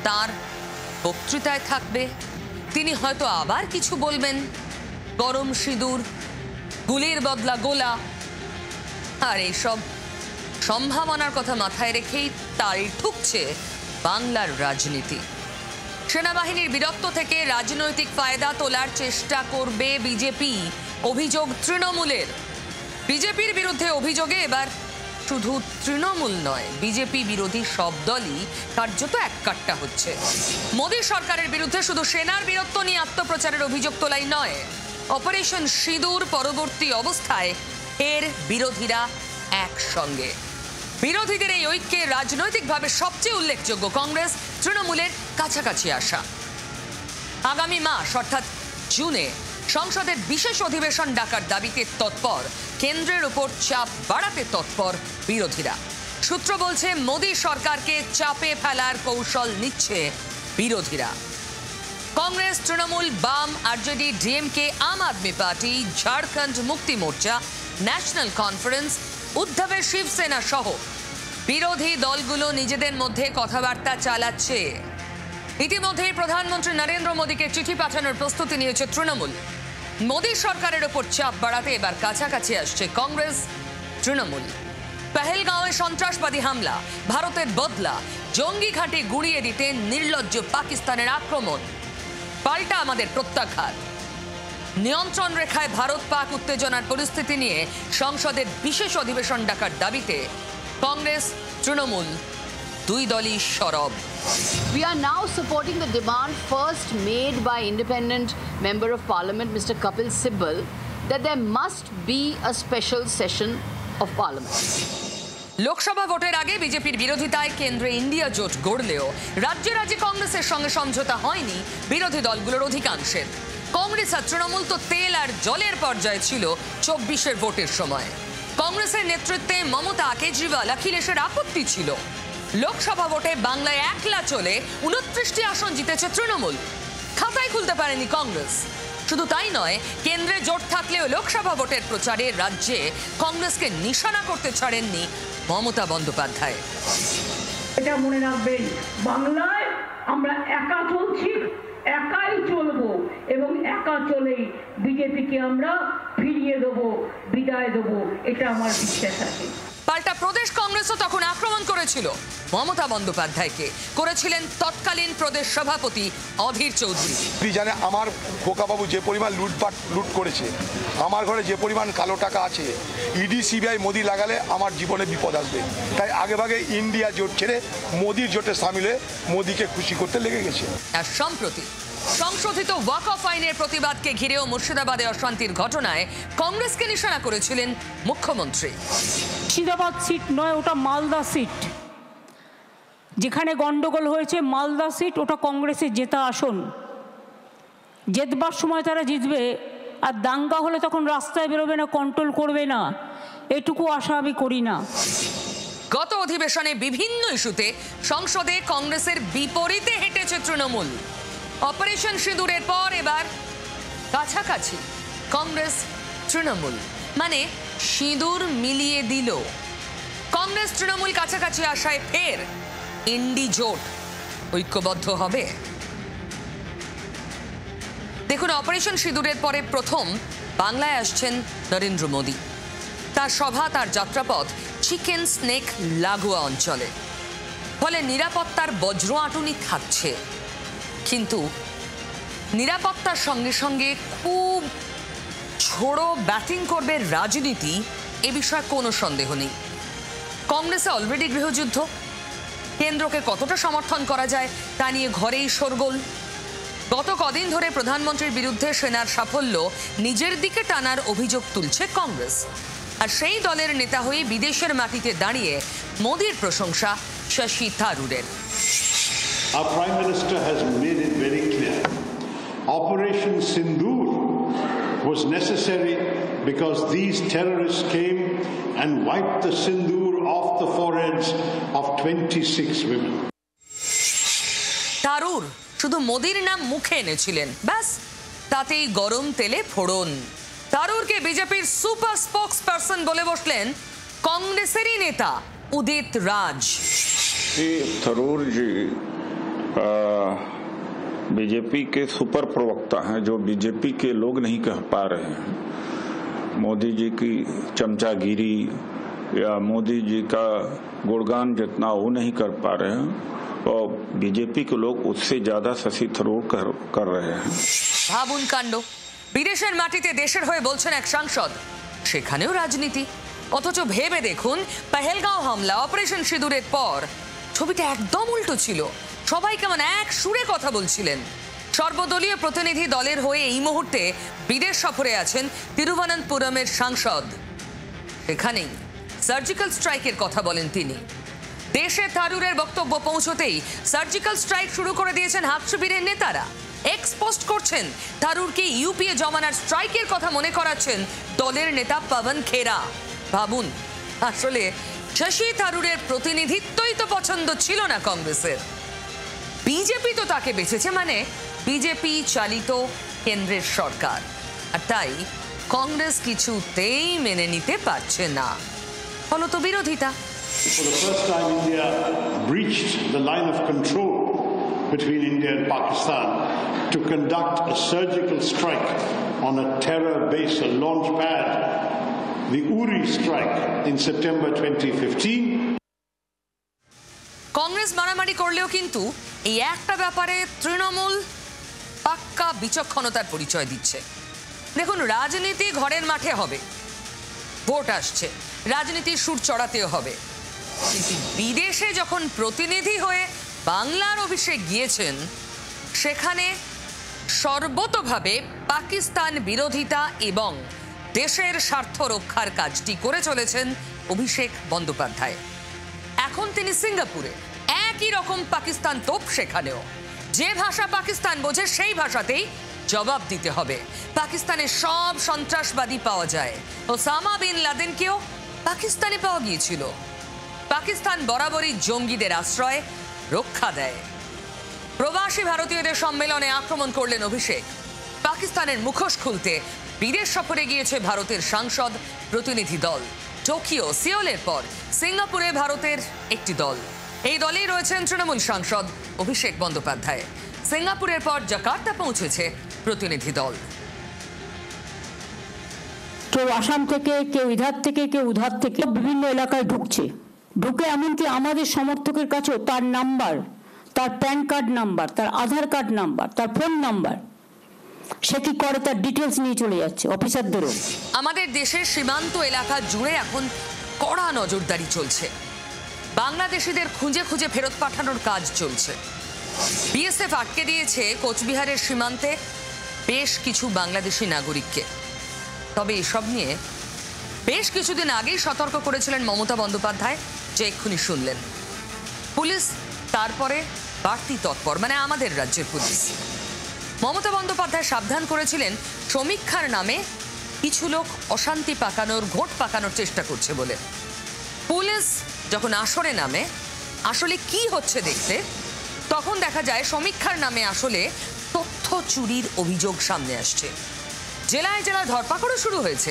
তার বক্তৃতায় থাকবে। তিনি হয়তো আবার কিছু বলবেন, গরম সিঁদুর, গুলির বদলা গোলা, আর এইসব সম্ভাবনার কথা মাথায় রেখেই তাল ঠুকছে বাংলার রাজনীতি। সেনাবাহিনীর বীরত্ব থেকে রাজনৈতিক ফায়দা তোলার চেষ্টা করবে বিজেপি, অভিযোগ তৃণমূলের। বিজেপির বিরুদ্ধে অভিযোগে এবার শুধু তৃণমূল নয়, বিজেপি বিরোধী সব দলই কার্যত এককাট্টা হচ্ছে। মোদী সরকারের বিরুদ্ধে শুধু সেনার বীরত্ব নিয়ে আত্মপ্রচারের অভিযোগ তোলাই নয়, অপারেশন সিঁদুর পরবর্তী অবস্থায় এর বিরোধীরা একসঙ্গে। বিরোধীদের এই ঐক্যে রাজনৈতিকভাবে সবচেয়ে উল্লেখযোগ্য কংগ্রেস তৃণমূলের কাছাকাছি আসা। আগামী মাস অর্থাৎ জুনে সংসদের বিশেষ অধিবেশন ডাকার দাবিতে তৎপর, কেন্দ্রের উপর চাপ বাড়াতে তৎপর বিরোধীরা। সূত্র বলছে, মোদী সরকারকে চাপে ফেলার কৌশল নিচ্ছে বিরোধীরা। কংগ্রেস, তৃণমূল, বাম, আরজেডি, ডিএমকে, আম আদমি পার্টি, ঝাড়খণ্ড মুক্তি মোর্চা, ন্যাশনাল কনফারেন্স, উদ্ধবের শিবসেনা সহ বিরোধী দলগুলো নিজেদের মধ্যে কথাবার্তা চালাচ্ছে। ইতিমধ্যেই প্রধানমন্ত্রী নরেন্দ্র মোদীকে চিঠি পাঠানোর প্রস্তুতি নিয়েছে তৃণমূল। মোদী সরকারের ওপর চাপ বাড়াতে এবার কাছাকাছি আসছে কংগ্রেস, তৃণমূল। পেহেলগাঁওয়ে সন্ত্রাসবাদী হামলা, ভারতের বদলা, জঙ্গি ঘাঁটি গুঁড়িয়ে দিতে নির্লজ্জ পাকিস্তানের আক্রমণ, পাল্টা আমাদের প্রত্যাঘাত। নিয়ন্ত্রণ রেখায় ভারত পাক উত্তেজনার পরিস্থিতি নিয়ে সংসদের বিশেষ অধিবেশন ডাকার দাবিতে কংগ্রেস, তৃণমূল দুই দলই সরব। We are now supporting the demand first made by independent member of parliament Mr. Kapil Sibal that there must be a special session of parliament. Lok Sabha ভোটের আগে বিজেপির বিরোধিতায় কেন্দ্রে ইন্ডিয়া জোট গড়লেও রাজ্যে রাজ্যে কংগ্রেসের সঙ্গে সমঝোতা হয়নি বিরোধী দলগুলোর অধিকাংশের। কংগ্রেস আর তৃণমূল তো তেল আর জলের পর্যায়ে ছিল 24-এর ভোটের সময়। কংগ্রেসের নেতৃত্বে মমতা, কেজরিওয়াল, অখিলেশের আপত্তি ছিল। লোকসভা ভোটে বাংলায় একলা চলে 29টি আসন জিতেছে তৃণমূল। খাতাই খুলতে পারেনি কংগ্রেস। শুধু তাই নয়, কেন্দ্রে জোট থাকলেও লোকসভা ভোটের প্রচারে রাজ্যে কংগ্রেসকে নিশানা করতে ছাড়েননি মমতা বন্দ্যোপাধ্যায়। এটা মনে রাখবেন, বাংলায় আমরা একা চলছি, একাই চলবো এবং একা চলেই বিজেপিকে আমরা ফিরিয়ে দেবো, বিদায় দেবো, এটা আমার বিশ্বাস আছে। পাল্টা প্রদেশ কংগ্রেসও তখন আক্রমণ করেছিল মমতা বন্দ্যোপাধ্যায়কে, করেছিলেন তৎকালীন প্রদেশ সভাপতি অধীর চৌধুরী। জানে আমার খোকাবাবু যে পরিমাণ লুট করেছে, আমার ঘরে যে পরিমাণ কালো টাকা আছে, ইডি সিবিআই মোদি লাগালে আমার জীবনে বিপদ আসবে, তাই আগেভাগে ইন্ডিয়া জোট ছেড়ে মোদির জোটে সামিল হয়ে মোদিকে খুশি করতে লেগে গেছে। আর সম্প্রতি সংশোধিত ওয়াক অফ আইনের প্রতিবাদকে ঘিরেও মুর্শিদাবাদে অশান্তির ঘটনায় কংগ্রেসকে নিশানা করেছিলেন মুখ্যমন্ত্রী। মুর্শিদাবাদ সিট নয়, ওটা মালদা সিট। যেখানে গন্ডগোল হয়েছে মালদা সিট, ওটা কংগ্রেসের জেতা আসন। জেতবার সময় তারা জিতবে, আর দাঙ্গা হলে তখন রাস্তায় বেরোবে না, কন্ট্রোল করবে না, এটুকু আশা আমি করি না। গত অধিবেশনে বিভিন্ন ইস্যুতে সংসদে কংগ্রেসের বিপরীতে হেঁটেছে তৃণমূল। অপারেশন সিঁদুরের পর এবার কাছাকাছি কংগ্রেস তৃণমূল, মানে সিঁদুর মিলিয়ে দিল। কংগ্রেস তৃণমূল কাছাকাছি আসায় ফের ইন্ডি জোট ঐক্যবদ্ধ হবে। দেখুন, অপারেশন সিঁদুরের পরে প্রথম বাংলায় আসছেন নরেন্দ্র মোদী। তার সভা, তার যাত্রাপথ চিকেন স্নেক লাগোয়া অঞ্চলে, ফলে নিরাপত্তার বজ্র আঁটুনি থাকছে। কিন্তু নিরাপত্তার সঙ্গে সঙ্গে খুব ছোড়ো ব্যাটিং করবে রাজনীতি, এ বিষয়ে কোনো সন্দেহ নেই। কংগ্রেসে অলরেডি গৃহযুদ্ধ, কেন্দ্রকে কতটা সমর্থন করা যায় তা নিয়ে ঘরেই শোরগোল। গত কদিন ধরে প্রধানমন্ত্রীর বিরুদ্ধে সেনার সাফল্য নিজের দিকে টানার অভিযোগ তুলছে কংগ্রেস। আর সেই দলের নেতা হয়ে বিদেশের মাটিতে দাঁড়িয়ে মোদির প্রশংসা Shashi থারুরের। Our Prime Minister has made it very clear. Operation Sindoor was necessary because these terrorists came and wiped the Sindoor off the foreheads of 26 women. Tharoor শুধু মোদির নাম মুখে এনেছিলেন, ব্যাস তাতেই গরম তেলে ফোড়ন। থারুরকে বিজেপির সুপার স্পোক্স পারসন বলে বসলেন कांग्रेसेरी नेता उदित राज। थरूर जी बीजेपी के सुपर प्रवक्ता हैं जो बीजेपी के लोग नहीं कह पा रहे हैं। मोदी जी की चमचागिरी या मोदी जी का गुणगान जितना वो नहीं कर पा रहे हैं तो बीजेपी के लोग उससे ज्यादा शशि थरूर कर रहे हैं। भाबुन कांड विदेशेर माटीते देशेर होये बोलছেন एक सांसद, সেখানেও রাজনীতি। অথচ ভেবে দেখুন পহেলগাঁও হামলা অপারেশন সিঁদুরের পর ছবিটা একদম উল্টো ছিল। সবাই কেমন এক সুরে কথা বলছিলেন। সর্বদলীয় প্রতিনিধি দলের হয়ে এই মুহূর্তে বিদেশ সফরে আছেন তিরুবনন্তপুরমের সাংসদ। এখানেই সার্জিক্যাল স্ট্রাইকের কথা বলেন তিনি। দেশে থারুরের বক্তব্য পৌঁছতেই সার্জিক্যাল স্ট্রাইক শুরু করে দিয়েছেন হাত শিবিরের নেতারা। এক্সপোস্ট করছেন থারুরকে ইউপিএ জমানার স্ট্রাইকের কথা মনে করাচ্ছেন দলের নেতা পবন খেরা। ভাবুন, আসলে শশী থারুরের প্রতিনিধিত্বই তো পছন্দ ছিল না কংগ্রেসের। বিজেপি তো তাকে বেঁচেছে, মানে বিজেপি চালিত কেন্দ্রের সরকার, আর তাই কংগ্রেস কিছুতেই মেনে নিতে পারছে না, ফলত বিরোধিতা। For the first time, India breached the line of control between India and Pakistan to conduct a surgical strike on a terror base, a launch pad, the Uri strike in September 2015. Congress মারামারি করলেও কিন্তু এই একটা ব্যাপারে তৃণমূল পাক্কা বিচক্ষণতার পরিচয় দিচ্ছে। দেখুন, রাজনীতি ঘরের মাঠে হবে, ভোট আসছে, রাজনীতির সুর চড়াতেও হবে, কিন্তু বিদেশে যখন প্রতিনিধি হয়ে বাংলার অভিষেক গিয়েছেন সেখানে সর্বতোভাবে পাকিস্তান বিরোধিতা এবং দেশের স্বার্থ রক্ষার কাজটি করে চলেছেন অভিষেক বন্দ্যোপাধ্যায়। এখন তিনি সিঙ্গাপুরে, একই রকম পাকিস্তান তোপ সেখানেও। যে ভাষা পাকিস্তান বোঝে সেই ভাষাতেই জবাব দিতে হবে। পাকিস্তানে সব সন্ত্রাসবাদী পাওয়া যায়, ওসামা বিন লাদেনকেও পাকিস্তানে পাওয়া গিয়েছিল। পাকিস্তান বরাবরই জঙ্গিদের আশ্রয় রক্ষা দেয়। প্রবাসী ভারতীয়দের সম্মেলনে আক্রমণ করলেন অভিষেক। পাকিস্তানের মুখোশ খুলতে বিদেশ সফরে গিয়েছে ভারতের সাংসদ প্রতিনিধি দল। টোকিও, সিওলের পর সিঙ্গাপুরে ভারতের একটি দল। এই দলেই রয়েছেন তৃণমূল সাংসদ অভিষেক বন্দ্যোপাধ্যায়। সিঙ্গাপুরের পর জাকার্তা পৌঁছেছে প্রতিনিধি দল। কেউ আসাম থেকে, কেউ ইধার থেকে, কেউ উধার থেকে বিভিন্ন এলাকায় ঢুকছে। ঢুকে এমনকি আমাদের সমর্থকের কাছেও তার নাম্বার, তার প্যান কার্ড নাম্বার, তার আধার কার্ড নাম্বার, তার ফোন নাম্বার, সে কি করে তার ডিটেলস নিয়ে চলে যাচ্ছে অফিসারদেরও। আমাদের দেশের সীমান্ত এলাকা জুড়ে এখন কড়া নজরদারি চলছে। বাংলাদেশিদের খুঁজে খুঁজে ফেরত পাঠানোর কাজ চলছে। বিএসএফ আটকে দিয়েছে কোচবিহারের সীমান্তে বেশ কিছু বাংলাদেশি নাগরিককে। তবে এসব নিয়ে বেশ কিছুদিন আগেই সতর্ক করেছিলেন মমতা বন্দ্যোপাধ্যায়, যে এক্ষুনি শুনলেন। পুলিশ তারপরে বাড়তি তৎপর, মানে আমাদের রাজ্যের পুলিশ। মমতা বন্দ্যোপাধ্যায় সাবধান করেছিলেন সমীক্ষার নামে কিছু লোক অশান্তি পাকানোর, ঘোট পাকানোর চেষ্টা করছে বলে। পুলিশ যখন আসরে নামে আসলে কি হচ্ছে দেখতে, তখন দেখা যায় সমীক্ষার নামে আসলে তথ্য চুরির অভিযোগ সামনে আসছে। জেলায় জেলায় ধরপাকড়ও শুরু হয়েছে।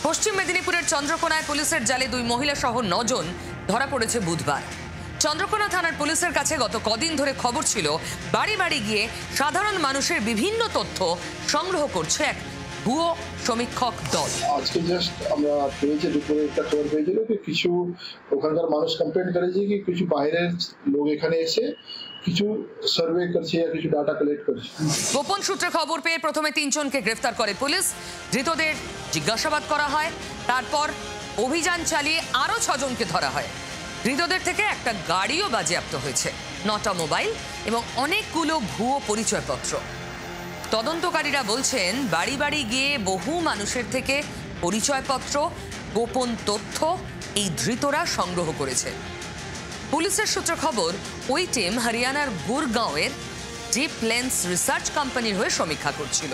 পশ্চিম মেদিনীপুরের চন্দ্রকোনায় পুলিশের জালে 2 মহিলা সহ 9 জন ধরা পড়েছে বুধবার। চন্দ্রকোনা থানার পুলিশের কাছে গত কদিন ধরে খবর ছিল বাড়ি বাড়ি গিয়ে সাধারণ মানুষের বিভিন্ন তথ্য সংগ্রহ করছে এক ভুয়ো সমীক্ষক দল। আজকে জাস্ট আমরা পেয়েছি, দুপুরে একটা খবর পেয়েছিল যে কিছু ওখানকার মানুষ কমপ্লেন করেছে কি কিছু বাইরের লোক এখানে এসে কিছু সার্ভে করছে, কিছু ডাটা কালেক্ট করছে। গোপন সূত্রে খবর পেয়ে প্রথমে 3 জনকে গ্রেফতার করে পুলিশ। ধৃতদের জিজ্ঞাসাবাদ করা হয়, তারপর অভিযান চালিয়ে আরও 6 জনকে ধরা হয়। ধৃতদের থেকে একটা গাড়িও বাজেয়াপ্ত হয়েছে, 9টা মোবাইল এবং অনেকগুলো ভুয়ো পরিচয়পত্র। তদন্তকারীরা বলছেন বাড়ি বাড়ি গিয়ে বহু মানুষের থেকে পরিচয়পত্র, গোপন তথ্য এই ধৃতরা সংগ্রহ করেছে। পুলিশের সূত্রে খবর, ওই টিম হরিয়ানার গুরগাঁওয়ের ডিপ লেন্স রিসার্চ কোম্পানির হয়ে সমীক্ষা করছিল।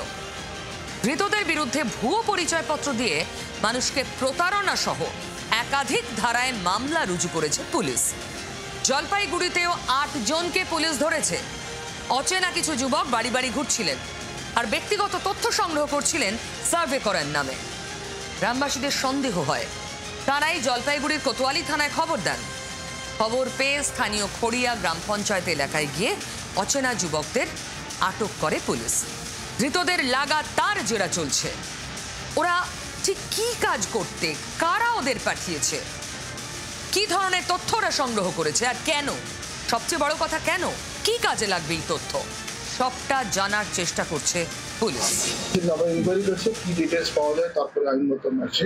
ধৃতদের বিরুদ্ধে ভুয়ো পরিচয়পত্র দিয়ে মানুষকে প্রতারণা সহ একাধিক ধারায় মামলা রুজু করেছে পুলিশ। জলপাইগুড়িতেও 8 জনকে পুলিশ ধরেছে। অচেনা কিছু যুবক বাড়ি বাড়ি ঘুরছিলেন আর ব্যক্তিগত তথ্য সংগ্রহ করছিলেন সার্ভে করার নামে। গ্রামবাসীদের সন্দেহ হয়, তারাই জলপাইগুড়ির কোতোয়ালি থানায় খবর দেন। খবর পেয়ে স্থানীয় খড়িয়া গ্রাম পঞ্চায়েত এলাকায় গিয়ে অচেনা যুবকদের আটক করে পুলিশ। ধৃতদের লাগাতার জেরা চলছে। ওরা ঠিক কি কাজ করতে, কারা ওদের পাঠিয়েছে, কি ধরনের তথ্য ওরা সংগ্রহ করেছে আর কেন, সবচেয়ে বড় কথা কেন, কি কাজে লাগবে এই তথ্য, সবটা জানার চেষ্টা করছে পুলিশ। আমরা ইনকোয়ারি করছি, কি ডিটেইলস পাওয়া যায়, তারপরে আইনগত ম্যাচে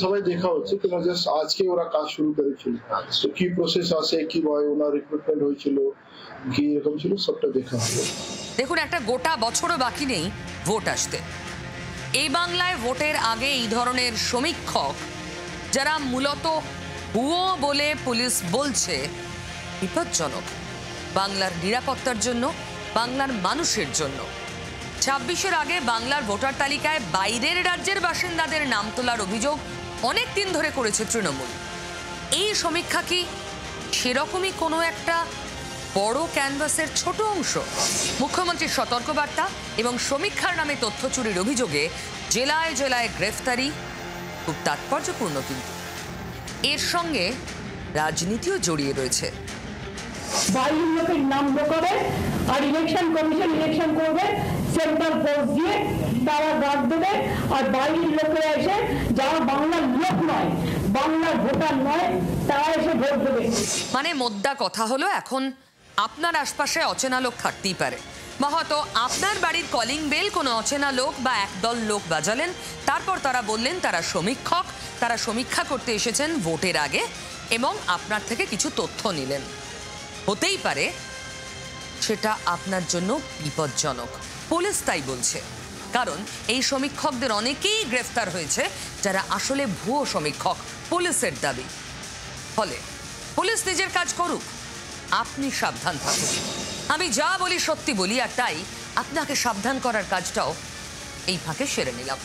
সবাই দেখা হচ্ছে। কিন্তু জাস্ট আজকে ওরা কাজ শুরু করেছিল, তো কি প্রসেস আছে, কিভাবে ওনার রিক্রুটমেন্ট হয়েছিল, কি এরকম ছিল, সবটা দেখা হবে। দেখুন, একটা গোটা বছরও বাকি নেই ভোট আসতে। এই বাংলায় ভোটের আগে এই ধরনের সমীক্ষক, যারা মূলত ভুয়ো বলে পুলিশ বলছে, বিপজ্জনক বাংলার নিরাপত্তার জন্য, বাংলার মানুষের জন্য। 26-এর আগে বাংলার ভোটার তালিকায় বাইরের রাজ্যের বাসিন্দাদের নাম তোলার অভিযোগ অনেক দিন ধরে করেছে তৃণমূল। এই সমীক্ষা কি সেরকমই কোনো একটা বড় ক্যানভাসের ছোট অংশ? মুখ্যমন্ত্রীর সতর্কবার্তা এবং সমীক্ষার নামে তথ্য চুরির অভিযোগে জেলায় জেলায় গ্রেফতারি খুব তাৎপর্যপূর্ণ, কিন্তু এর সঙ্গে রাজনীতিও জড়িয়ে রয়েছে। বাইরের লোকের নাম ঢোকাবে আর ইলেকশন কমিশন ইলেকশন করবে, সেন্ট্রাল ফোর্স দিয়ে তারা গার্ড দেবে, আর বাইরের লোকেরা এসে যারা বাংলার লোক নয়, বাংলার ভোটার নয়, তারা এসে ভোট দেবে। মানে মোদ্দা কথা হলো, এখন আপনার আশপাশে অচেনা লোক থাকতেই পারে, বা হয়তো আপনার বাড়ির কলিং বেল কোনো অচেনা লোক বা একদল লোক বাজালেন, তারপর তারা বললেন তারা সমীক্ষক, তারা সমীক্ষা করতে এসেছেন ভোটের আগে এবং আপনার থেকে কিছু তথ্য নিলেন। হতেই পারে সেটা আপনার জন্য বিপজ্জনক, পুলিশ তাই বলছে। কারণ এই সমীক্ষকদের অনেকেই গ্রেফতার হয়েছে যারা আসলে ভুয়ো সমীক্ষক, পুলিশের দাবি। ফলে পুলিশ নিজের কাজ করুক, আপনি সাবধান থাকুন। আমি যা বলি সত্যি বলি, আর তাই আপনাকে সাবধান করার কাজটাও এই ফাঁকে সেরে নিলাম।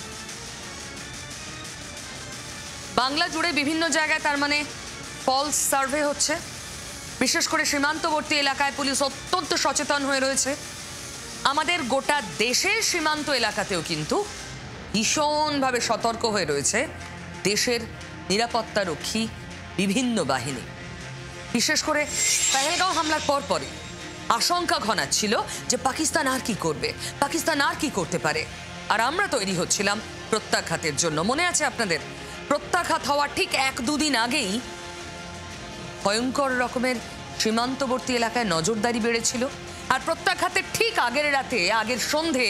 বাংলা জুড়ে বিভিন্ন জায়গায় তার মানে ফলস সার্ভে হচ্ছে। বিশেষ করে সীমান্তবর্তী এলাকায় পুলিশ অত্যন্ত সচেতন হয়ে রয়েছে। আমাদের গোটা দেশের সীমান্ত এলাকাতেও কিন্তু ভীষণভাবে সতর্ক হয়ে রয়েছে দেশের নিরাপত্তারক্ষী বিভিন্ন বাহিনী। বিশেষ করে পেহেলগাঁও হামলার পরপরই আশঙ্কা ঘনাচ্ছিল যে পাকিস্তান আর কি করবে, পাকিস্তান আর কি করতে পারে। আর আমরা তৈরি হচ্ছিলাম প্রত্যাঘাতের জন্য। মনে আছে আপনাদের? প্রত্যাঘাত হওয়ার ঠিক 1-2 দিন আগেই ভয়ঙ্কর রকমের সীমান্তবর্তী এলাকায় নজরদারি বেড়েছিল। আর প্রত্যাঘাতের ঠিক আগের রাতে, আগের সন্ধে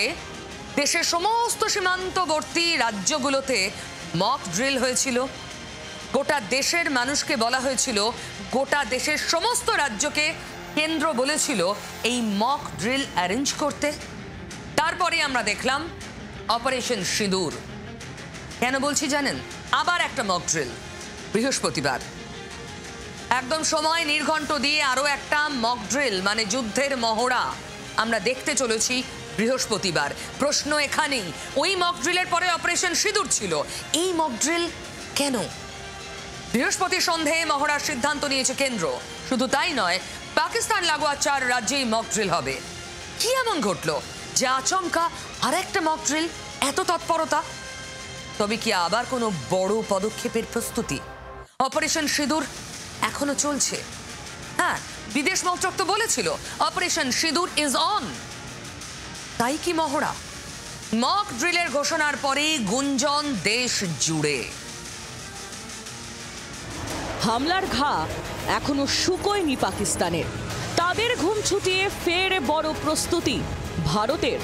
দেশের সমস্ত সীমান্তবর্তী রাজ্যগুলোতে মক ড্রিল হয়েছিল। গোটা দেশের মানুষকে বলা হয়েছিল, গোটা দেশের সমস্ত রাজ্যকে কেন্দ্র বলেছিল এই মক ড্রিল অ্যারেঞ্জ করতে। তারপরে আমরা দেখলাম অপারেশন সিঁদুর। কেন বলছি জানেন? আবার একটা মক ড্রিল বৃহস্পতিবার, একদম সময় নির্ঘণ্ট দিয়ে আরও একটা মক ড্রিল, মানে যুদ্ধের মহড়া আমরা দেখতে চলেছি বৃহস্পতিবার। প্রশ্ন এখানেই, ওই মক ড্রিলের পরে অপারেশন সিঁদুর ছিল, এই মক ড্রিল কেন? বৃহস্পতি সন্ধে মহড়ার সিদ্ধান্ত নিয়েছে কেন্দ্র। শুধু তাই নয়, পাকিস্তান লাগোয়া 4 রাজ্যেই মক ড্রিল হবে। কি এমন ঘটলো যে আচমকা আর একটা মক ড্রিল, এত তৎপরতা? তবে কি আবার কোনো বড় পদক্ষেপের প্রস্তুতি? অপারেশন সিঁদুর এখনো চলছে। হ্যাঁ, বিদেশ মন্ত্রক তো বলেছিল অপারেশন সিঁদুর ইজ অন। তাই কি মহড়া? মক ড্রিলের ঘোষণার পরেই গুঞ্জন দেশ জুড়ে। হামলার ঘা এখনো শুকোয়নি পাকিস্তানের। তাদের ঘুম ছুটিয়ে ফের বড় প্রস্তুতি ভারতের।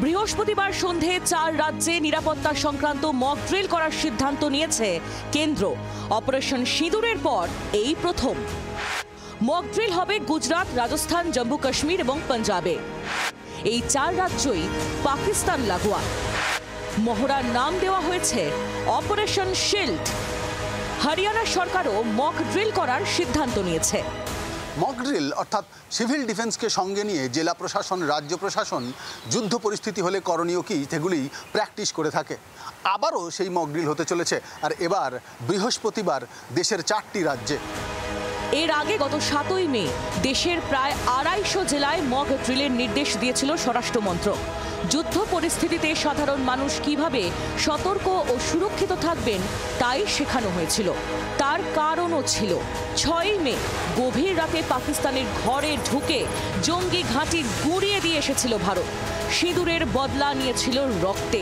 বৃহস্পতিবার সন্ধে 4 রাজ্যে নিরাপত্তা সংক্রান্ত মক ড্রিল করার সিদ্ধান্ত নিয়েছে কেন্দ্র। অপারেশন সিঁদুরের পর এই প্রথম মক ড্রিল হবে গুজরাট, রাজস্থান, জম্মু কাশ্মীর এবং পাঞ্জাবে। এই 4 রাজ্যই পাকিস্তান লাগোয়া। মহড়ার নাম দেওয়া হয়েছে অপারেশন শিল্ড। হরিয়ানা সরকারও মক ড্রিল করার সিদ্ধান্ত নিয়েছে। মক ড্রিল অর্থাৎ সিভিল ডিফেন্সকে সঙ্গে নিয়ে জেলা প্রশাসন, রাজ্য প্রশাসন যুদ্ধ পরিস্থিতি হলে করণীয় কি সেগুলি প্র্যাকটিস করে থাকে। আবারও সেই মক ড্রিল হতে চলেছে, আর এবার বৃহস্পতিবার দেশের 4টি রাজ্যে। এর আগে গত 7ই মে দেশের প্রায় 250 জেলায় মক ড্রিলের নির্দেশ দিয়েছিল স্বরাষ্ট্র মন্ত্রক। যুদ্ধ পরিস্থিতিতে সাধারণ মানুষ কিভাবে সতর্ক ও সুরক্ষিত থাকবেন তাই শেখানো হয়েছিল। তার কারণও ছিল 6ই মে গভীর রাতে পাকিস্তানের ঘরে ঢুকে জঙ্গি ঘাঁটি গুঁড়িয়ে দিয়ে এসেছিল ভারত। সিঁদুরের বদলা নিয়েছিল রক্তে।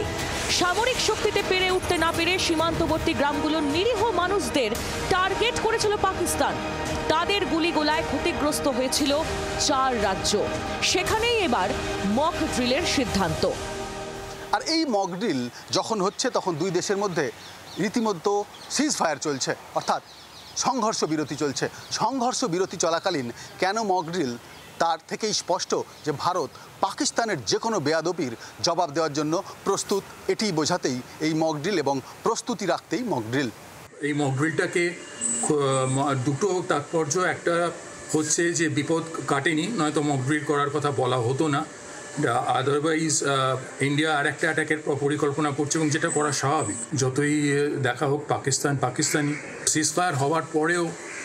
সামরিক শক্তিতে পেরে উঠতে না পেরে সীমান্তবর্তী গ্রামগুলোর নিরীহ মানুষদের টার্গেট করেছিল পাকিস্তান। তাদের গুলিগোলায় ক্ষতিগ্রস্ত হয়েছিল 4 রাজ্য। সেখানেই এবার মক ড্রিলের সিদ্ধান্ত। আর এই মক ড্রিল যখন হচ্ছে তখন 2 দেশের মধ্যে রীতিমতো সিজ ফায়ার চলছে, অর্থাৎ সংঘর্ষ বিরতি চলছে। সংঘর্ষ বিরতি চলাকালীন কেন মক ড্রিল, তার থেকেই স্পষ্ট যে ভারত পাকিস্তানের যে কোনো বেয়াদবির জবাব দেওয়ার জন্য প্রস্তুত। এটি বোঝাতেই এই মক ড্রিল এবং প্রস্তুতি রাখতেই মক ড্রিল। এই মক ড্রিলটাকে দুটো তাৎপর্য, একটা হচ্ছে যে বিপদ কাটেনি, নয়তো মক ড্রিল করার কথা বলা হতো না। আদারওয়াইজ ইন্ডিয়া আর একটা অ্যাটাকের পরিকল্পনা করছে, এবং যেটা করা স্বাভাবিক। যতই দেখা হোক পাকিস্তানি সিজফায়ার হওয়ার পরেও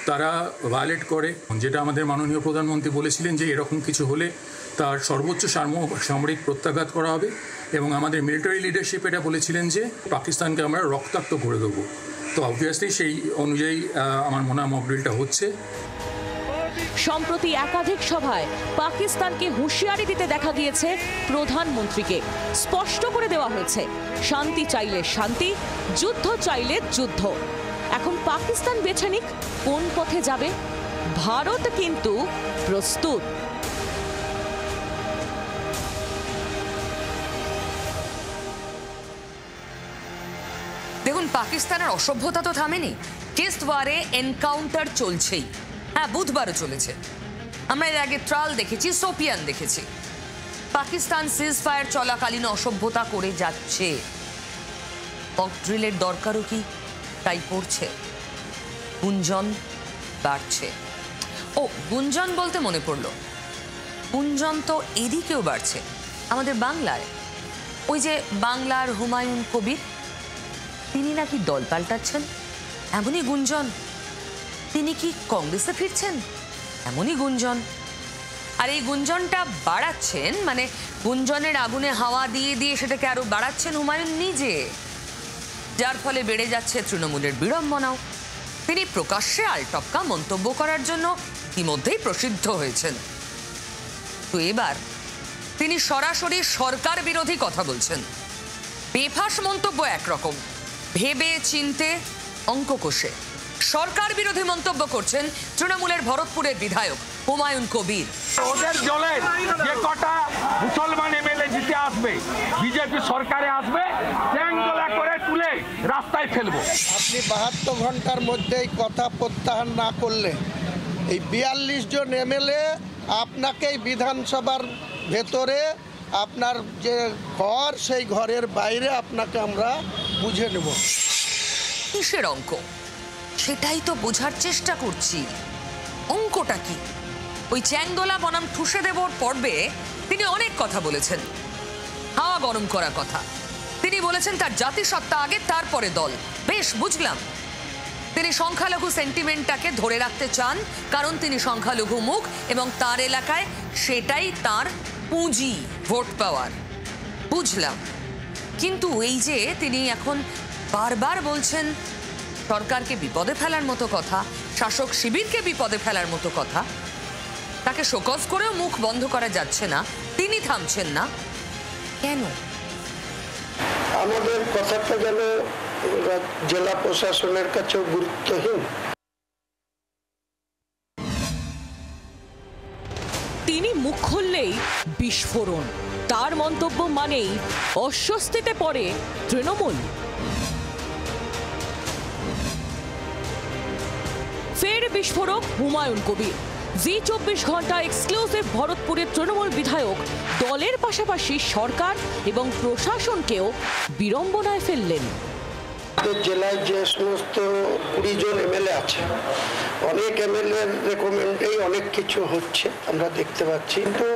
তারা ভায়োলেট করে, যেটা আমাদের মাননীয় প্রধানমন্ত্রী বলেছিলেন যে এরকম কিছু হলে তার সর্বোচ্চ সামরিক প্রত্যাঘাত করা হবে, এবং আমাদের মিলিটারি লিডারশিপ এটা বলেছিলেন যে পাকিস্তানকে আমরা রক্তাক্ত করে দেবো। তো অবভিয়াসলি সেই অনুযায়ী আমার মনে হয় মক ড্রিলটা হচ্ছে। সম্প্রতি একাধিক সভায় পাকিস্তানকে হুঁশিয়ারি দিতে দেখা গিয়েছে প্রধানমন্ত্রীকে। স্পষ্ট করে দেওয়া হয়েছে, শান্তি চাইলে শান্তি, যুদ্ধ চাইলে যুদ্ধ। এখন পাকিস্তান বেছে নিক কোন পথে যাবে। ভারত কিন্তু প্রস্তুত। দেখুন, পাকিস্তানের অসভ্যতা তো থামেনি। কিস্তওয়ারে এনকাউন্টার চলছেই। হ্যাঁ, বুধবারও চলেছে। আমরা এর আগে ট্রাল দেখেছি, সোপিয়ান দেখেছি। পাকিস্তান সিজ ফায়ার চলাকালীন অসভ্যতা করে যাচ্ছে। মক ড্রিলের দরকারও কি তাই পড়ছে। গুঞ্জন বাড়ছে। ও, গুঞ্জন বলতে মনে পড়লো, গুঞ্জন তো এদিকেও বাড়ছে আমাদের বাংলায়। ওই যে বাংলার হুমায়ুন কবির, তিনি নাকি দল পাল্টাচ্ছেন, এমনই গুঞ্জন। তিনি কি কংগ্রেসে ফিরছেন, এমনই গুঞ্জন। আর এই গুঞ্জনটা বাড়াচ্ছেন, মানে গুঞ্জনের আগুনে হাওয়া দিয়ে দিয়ে সেটাকে আরো বাড়াচ্ছেন হুমায়ুন নিজে, যার ফলে বেড়ে যাচ্ছে তৃণমূলের বিড়ম্বনাও। তিনি প্রকাশ্যে আলটপকা মন্তব্য করার জন্য ইতিমধ্যেই প্রসিদ্ধ হয়েছেন। তো এবার তিনি সরাসরি সরকার বিরোধী কথা বলছেন। বেফাস মন্তব্য একরকম, ভেবে চিনতে অঙ্ক কষে সরকার বিরোধী মন্তব্য করছেন তৃণমূলের ভরতপুরের বিধায়ক হুমায়ুন কবির। ওদের দলের যে কটা মুসলমান এমএলএ জিতে আসবে, বিজেপি সরকারে আসবে, ট্যাঙ্গলা করে তুলে রাস্তায় ফেলবো। আপনি 72 ঘন্টার মধ্যেই কথা প্রত্যাহার না করলে এই 42 জন এমএলএ আপনাকেই বিধানসভার ভেতরে আপনার যে ঘর সেই ঘরের বাইরে আপনাকে আমরা বুঝে নেব। কিসের অঙ্ক? সেটাই তো বোঝার চেষ্টা করছি। অঙ্কটা কি? ওই চ্যাংদোলা বনাম ঠুসে দেবর পর্বে তিনি অনেক কথা বলেছেন, হাওয়া গরম করা কথা। তিনি বলেছেন তার জাতিসত্তা আগে, তারপরে দল। বেশ, বুঝলাম। তিনি সংখ্যালঘু সেন্টিমেন্টটাকে ধরে রাখতে চান, কারণ তিনি সংখ্যালঘু মুখ এবং তার এলাকায় সেটাই তার পুঁজি, ভোট পাওয়ার। বুঝলাম। কিন্তু এই যে তিনি এখন বারবার বলছেন সরকারকে বিপদে ফেলার মতো কথা, শাসক শিবিরকে বিপদে ফেলার মতো কথা, তাকে শোকজ করেও মুখ বন্ধ করা যাচ্ছে না, তিনি থামছেন না কেন? আমাদের কথাটা যেন জেলা প্রশাসনের কাছেও গুরুত্বহীন। তিনি মুখ খুললেই বিস্ফোরণ। তার মন্তব্য মানেই অস্বস্তিতে পড়ে তৃণমূল। ফের বিস্ফোরক হুমায়ুন কবির। জি24 ঘন্টা এক্সক্লুসিভ ভরতপুরের তৃণমূল বিধায়ক দলের পাশাপাশি সরকার এবং প্রশাসনকেও বিড়ম্বনায় ফেললেন। জেলায় যে সমস্ত 20 জন এমএলএ আছে, অনেক এমএলএ রেকমেন্ডেই অনেক কিছু হচ্ছে আমরা দেখতে পাচ্ছি। কিন্তু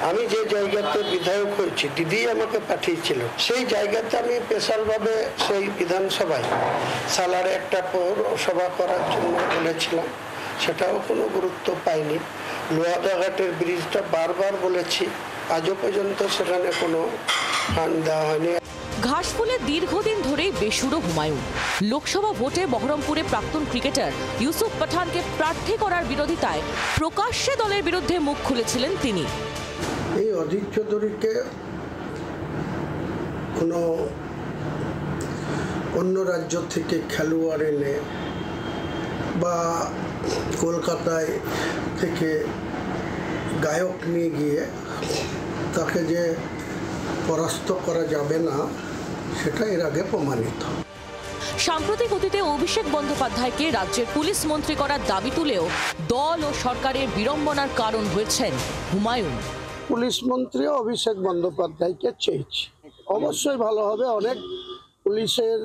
আমি যে জায়গাতে বিধায়ক হয়েছি, দিদি আমাকে পাঠিয়েছিল, সেই জায়গাতে আমি স্পেশালভাবে সেই বিধানসভায় সালারে একটা সভা করার জন্য বলেছিলাম, সেটাও কোনো গুরুত্ব পাইনি। লোহাদাঘাটের ব্রিজটা বারবার বলেছি, আজও পর্যন্ত সেখানে কোনো ফান্ড দেওয়া হয়নি। ঘাসফুলে দীর্ঘদিন ধরেই বেসুরো হুমায়ুন। লোকসভা ভোটে বহরমপুরে প্রাক্তন ক্রিকেটার ইউসুফ পাঠানকে প্রার্থী করার বিরোধিতায় প্রকাশ্যে দলের বিরুদ্ধে মুখ খুলেছিলেন তিনি। এই অধীর চৌধুরীকে কোনো অন্য রাজ্য থেকে খেলোয়াড় এনে বা কলকাতায় থেকে গায়ক নিয়ে গিয়ে তাকে যে পরাস্ত করা যাবে না, সেটা এর আগে প্রমাণিত। সাম্প্রতিক অতীতে অভিষেক বন্দ্যোপাধ্যায়কে রাজ্যের পুলিশ মন্ত্রী করার দাবি তুলেও দল ও সরকারের বিড়ম্বনার কারণ হয়েছেন হুমায়ুন। পুলিশ মন্ত্রী অভিষেক বন্দ্যোপাধ্যায়কে চেয়েছি, অবশ্যই ভালো হবে। অনেক পুলিশের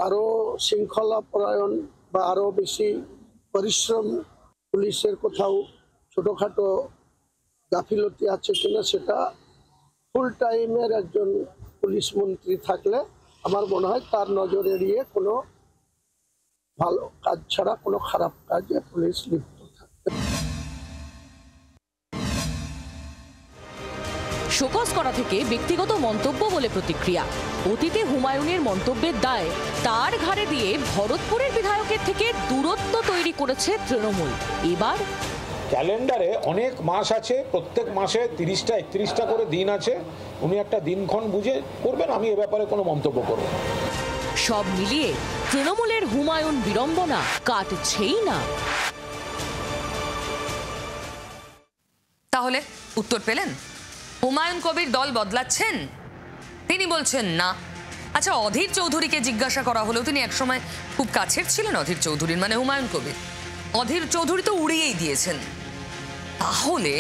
আরও শৃঙ্খলা পরায়ণ বা আরও বেশি পরিশ্রম, পুলিশের কোথাও ছোটোখাটো গাফিলতি আছে কিনা সেটা ফুল টাইমের একজন পুলিশ মন্ত্রী থাকলে আমার মনে হয় তার নজর এড়িয়ে কোনো ভালো কাজ ছাড়া কোনো খারাপ কাজে পুলিশ লিপ্ত থাকবে। শোকজ করা থেকে ব্যক্তিগত মন্তব্য বলে প্রতিক্রিয়া। অতীতে হুমায়ুনের মন্তব্যের দায় তার ঘাড়ে দিয়ে ভরতপুরের বিধায়কের থেকে দূরত্ব তৈরি করেছে তৃণমূল। এবার ক্যালেন্ডারে অনেক মাস আছে, প্রত্যেক মাসে 30টা 31টা করে দিন আছে। উনি একটা দিনক্ষণ বুঝে করবেন, আমি এ ব্যাপারে কোনো মন্তব্য করব না। সব মিলিয়ে তৃণমূলের হুমায়ুন বিড়ম্বনা কাটছেই না। তাহলে উত্তর পেলেন? হুমায়ুন কবির দল বদলাচ্ছেন? তিনি বলছেন না। আচ্ছা, অধীর চৌধুরীকে জিজ্ঞাসা করা হলেও তিনি একসময় খুব কাছের ছিলেন অধীর চৌধুরীর, মানে হুমায়ুন কবির। অধীর চৌধুরী তো উড়িয়েই দিয়েছেন। তাহলে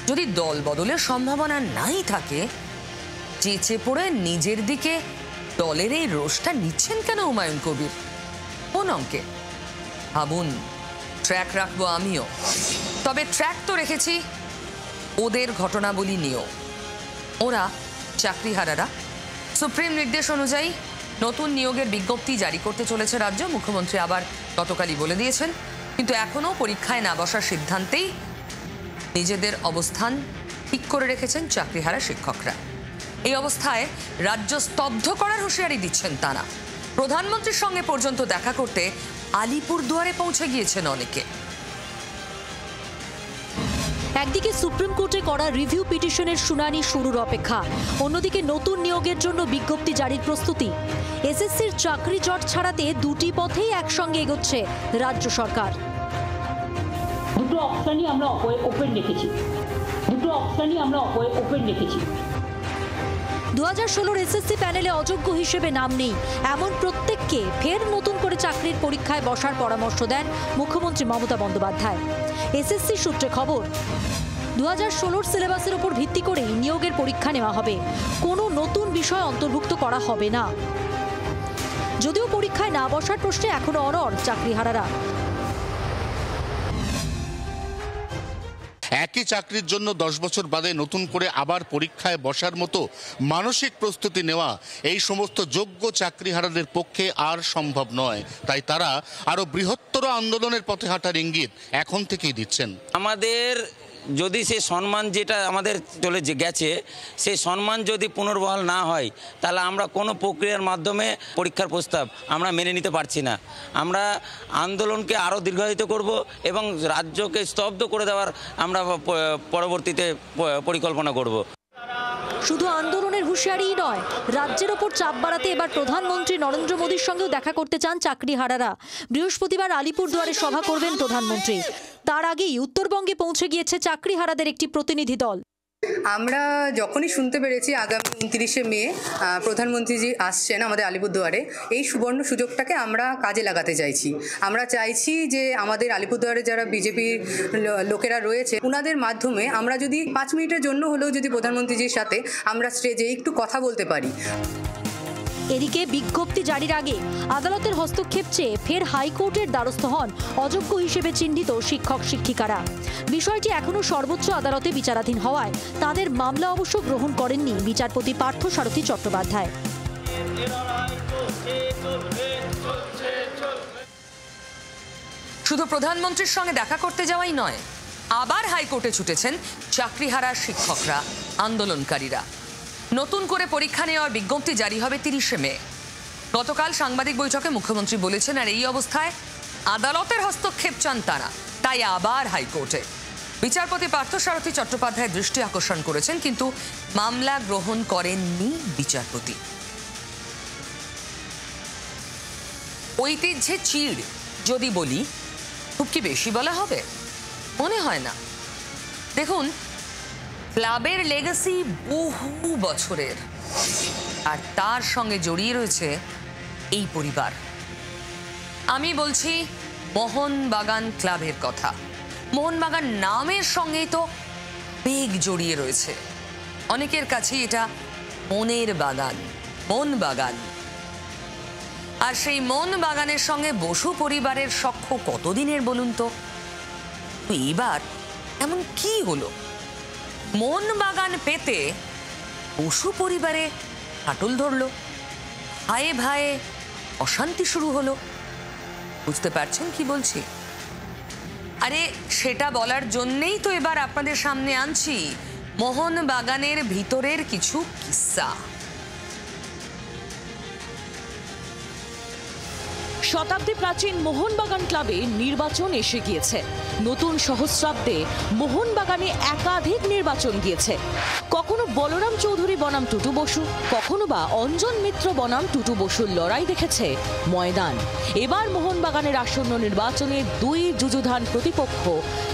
যদি দল বদলের সম্ভাবনা নাই থাকে, চেঁচে পড়ে নিজের দিকে দলের এই রোষটা নিচ্ছেন কেন হুমায়ুন কবির? কোন অঙ্কে? ভাবুন। ট্র্যাক রাখবো আমিও, তবে ট্র্যাক তো রেখেছি ওদের ঘটনাবলী নিয়েও। ওরা চাকরিহারারা সুপ্রিম নির্দেশ অনুযায়ী নতুন নিয়োগের বিজ্ঞপ্তি জারি করতে চলেছে রাজ্য। মুখ্যমন্ত্রী আবার গতকালই বলে দিয়েছেন, কিন্তু এখনও পরীক্ষায় না বসার সিদ্ধান্তেই নিজেদের অবস্থান ঠিক করে রেখেছেন চাকরিহারা শিক্ষকরা। এই অবস্থায় রাজ্য স্তব্ধ করার হুঁশিয়ারি দিচ্ছেন তারা। প্রধানমন্ত্রীর সঙ্গে পর্যন্ত দেখা করতে আলিপুরদুয়ারে পৌঁছে গিয়েছেন অনেকে। একদিকে সুপ্রিম কোর্টে করা রিভিউ পিটিশনের শুনানি শুরুর অপেক্ষা, অন্যদিকে নতুন নিয়োগের জন্য বিজ্ঞপ্তি জারির প্রস্তুতি। এসএসসির চাকরি জট ছাড়াতে দুটি পথেই একসঙ্গে এগোচ্ছে রাজ্য সরকার। দুটো অপশনই আমরা ওপেন রেখেছি। 2016 এসএসসি প্যানেলে অযোগ্য হিসেবে নাম নেই এমন প্রত্যেককে ফের নতুন করে চাকরির পরীক্ষায় বসার পরামর্শ দেন মুখ্যমন্ত্রী মমতা বন্দ্যোপাধ্যায়। এসএসসি সূত্রে খবর, 2016 সিলেবাসের উপর ভিত্তি করেই নিয়োগের পরীক্ষা নেওয়া হবে, কোনো নতুন বিষয় অন্তর্ভুক্ত করা হবে না। যদিও পরীক্ষায় না বসার প্রশ্নে এখনো অনড় চাকরিহারারা। একই চাকরির জন্য 10 বছর বাদে নতুন করে আবার পরীক্ষায় বসার মতো মানসিক প্রস্তুতি নেওয়া এই সমস্ত যোগ্য চাকরিহারাদের পক্ষে আর সম্ভব নয়। তাই তারা আরো বৃহত্তর আন্দোলনের পথে হাঁটার ইঙ্গিত এখন থেকেই দিচ্ছেন। আমাদের যদি সে সম্মান যেটা আমাদের চলে গেছে সেই সম্মান যদি পুনর্বহাল না হয় তাহলে আমরা কোনো প্রক্রিয়ার মাধ্যমে পরীক্ষার প্রস্তাব আমরা মেনে নিতে পারছি না। আমরা আন্দোলনকে আরও দীর্ঘায়িত করব এবং রাজ্যকে স্তব্ধ করে দেওয়ার আমরা পরবর্তীতে পরিকল্পনা করব। শুধু আন্দোলনের হুঁশিয়ারিই নয়, রাজ্যের ওপর চাপ বাড়াতে এবার প্রধানমন্ত্রী নরেন্দ্র মোদীর সঙ্গেও দেখা করতে চান চাকরিহারারা। বৃহস্পতিবার আলিপুরদুয়ারে সভা করবেন প্রধানমন্ত্রী। তার আগেই উত্তরবঙ্গে পৌঁছে গিয়েছে চাকরিহারাদের একটি প্রতিনিধি দল। আমরা যখনই শুনতে পেরেছি আগামী 29শে মে প্রধানমন্ত্রীজি আসছেন আমাদের আলিপুরদুয়ারে, এই সুবর্ণ সুযোগটাকে আমরা কাজে লাগাতে চাইছি। আমরা চাইছি যে আমাদের আলিপুরদুয়ারে যারা বিজেপির লোকেরা রয়েছে ওনাদের মাধ্যমে আমরা যদি 5 মিনিটের জন্য হলেও যদি প্রধানমন্ত্রীজির সাথে আমরা স্টেজে একটু কথা বলতে পারি। এদিকে বিজ্ঞপ্তি জারির আগে আদালতের হস্তক্ষেপ চেয়ে ফের হাইকোর্টের দ্বারস্থ হন অযোগ্য হিসেবে চিহ্নিত শিক্ষক শিক্ষিকারা। বিষয়টি এখনো সর্বোচ্চ আদালতে বিচারাধীন হওয়ায় তাদের মামলা অবশ্য গ্রহণ করেননি বিচারপতি পার্থসারথী চট্টোপাধ্যায়। শুধু প্রধানমন্ত্রীর সঙ্গে দেখা করতে যাওয়াই নয়, আবার হাইকোর্টে ছুটেছেন চাকরিহারা শিক্ষকরা, আন্দোলনকারীরা। নতুন করে পরীক্ষা নেওয়ার বিজ্ঞপ্তি জারি হবে 30শে মে। গতকাল সাংবাদিক বৈঠকে মুখ্যমন্ত্রী বলেছেন, আর এই অবস্থায় আদালতের হস্তক্ষেপ চান তারা, তাই আবার হাইকোর্টে। বিচারপতি পার্থসারথী চট্টোপাধ্যায় দৃষ্টি আকর্ষণ করেছেন, কিন্তু মামলা গ্রহণ করেননি বিচারপতি। ঐতিহ্যে চিড় যদি বলি খুব কি বেশি বলা হবে? মনে হয় না। দেখুন, ক্লাবের লেগাসি বহু বছরের, আর তার সঙ্গে জড়িয়ে রয়েছে এই পরিবার। আমি বলছি মোহনবাগান ক্লাবের কথা। মোহনবাগান নামের সঙ্গেই তো বেগ জড়িয়ে রয়েছে। অনেকের কাছেই এটা মনের বাগান, মন বাগান। আর সেই মন বাগানের সঙ্গে বসু পরিবারের সখ্য কতদিনের বলুন তো? এইবার এমন কি হলো মন বাগান পেতে বসু পরিবারে ফাটল ধরলো, ভাইয়ে ভাইয়ে অশান্তি শুরু হলো? বুঝতে পারছেন কি বলছি? আরে সেটা বলার জন্যেই তো এবার আপনাদের সামনে আনছি মোহন বাগানের ভিতরের কিছু কিস্সা। শতাব্দী প্রাচীন মোহনবাগান ক্লাবে নির্বাচন এসে গিয়েছে। নতুন সহস্রাব্দে মোহনবাগানে একাধিক নির্বাচন গিয়েছে। কখনো বলরাম চৌধুরী বনাম টুটু বসু, কখনো বা অঞ্জন মিত্র বনাম টুটু বসুর লড়াই দেখেছে ময়দান। এবার মোহনবাগানের আসন্ন নির্বাচনে দুই যুযুধান প্রতিপক্ষ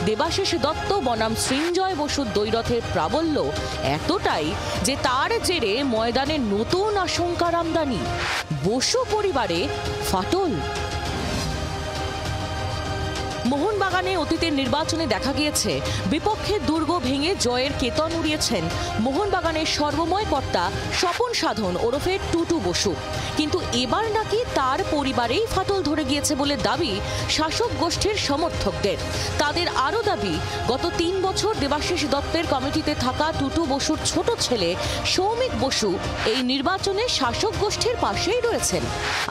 দেবাশিস দত্ত বনাম সৃঞ্জয় বসুর দ্বৈরথের প্রাবল্য এতটাই যে তার জেরে ময়দানে নতুন আশঙ্কার আমদানি। বসু পরিবারে ফাটল। মোহনবাগানে অতীতের নির্বাচনে দেখা গিয়েছে বিপক্ষের দুর্গ ভেঙে জয়ের কেতন উড়িয়েছেন মোহনবাগানের সর্বময় কর্তা স্বপন সাধন ওরফে টুটু বসু। কিন্তু এবার নাকি তার পরিবারেই ফাটল ধরে গিয়েছে বলে দাবি শাসক গোষ্ঠীর সমর্থকদের। তাদের আরও দাবি, গত 3 বছর দেবাশিস দত্তের কমিটিতে থাকা টুটু বসুর ছোট ছেলে সৌমিক বসু এই নির্বাচনে শাসক গোষ্ঠীর পাশেই রয়েছেন।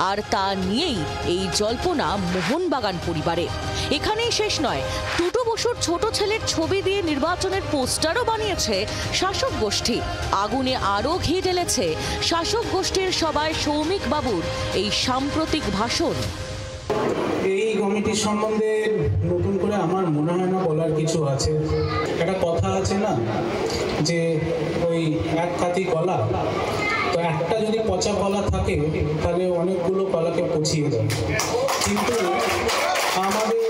আর তা নিয়েই এই জল্পনা মোহনবাগান পরিবারে। এখানেই শেষ নয়, টুটু বসুর ছোট ছেলের ছবি দিয়ে নির্বাচনের পোস্টারও বানিয়েছে শাসক গোষ্ঠী। আগুনে আরও ঘি ঢেলেছে শাসক গোষ্ঠীর সবাই সৌমিক বাবুর এই সাম্প্রতিক ভাষণ। এই কমিটির সম্বন্ধে নতুন করে আমার মনে হয় না বলার কিছু আছে। একটা কথা আছে না যে ওই এক কাতি কলা, তো একটা যদি পচা কলা থাকে তাহলে অনেকগুলো কলাকে পচিয়ে দেয়। কিন্তু আমাদের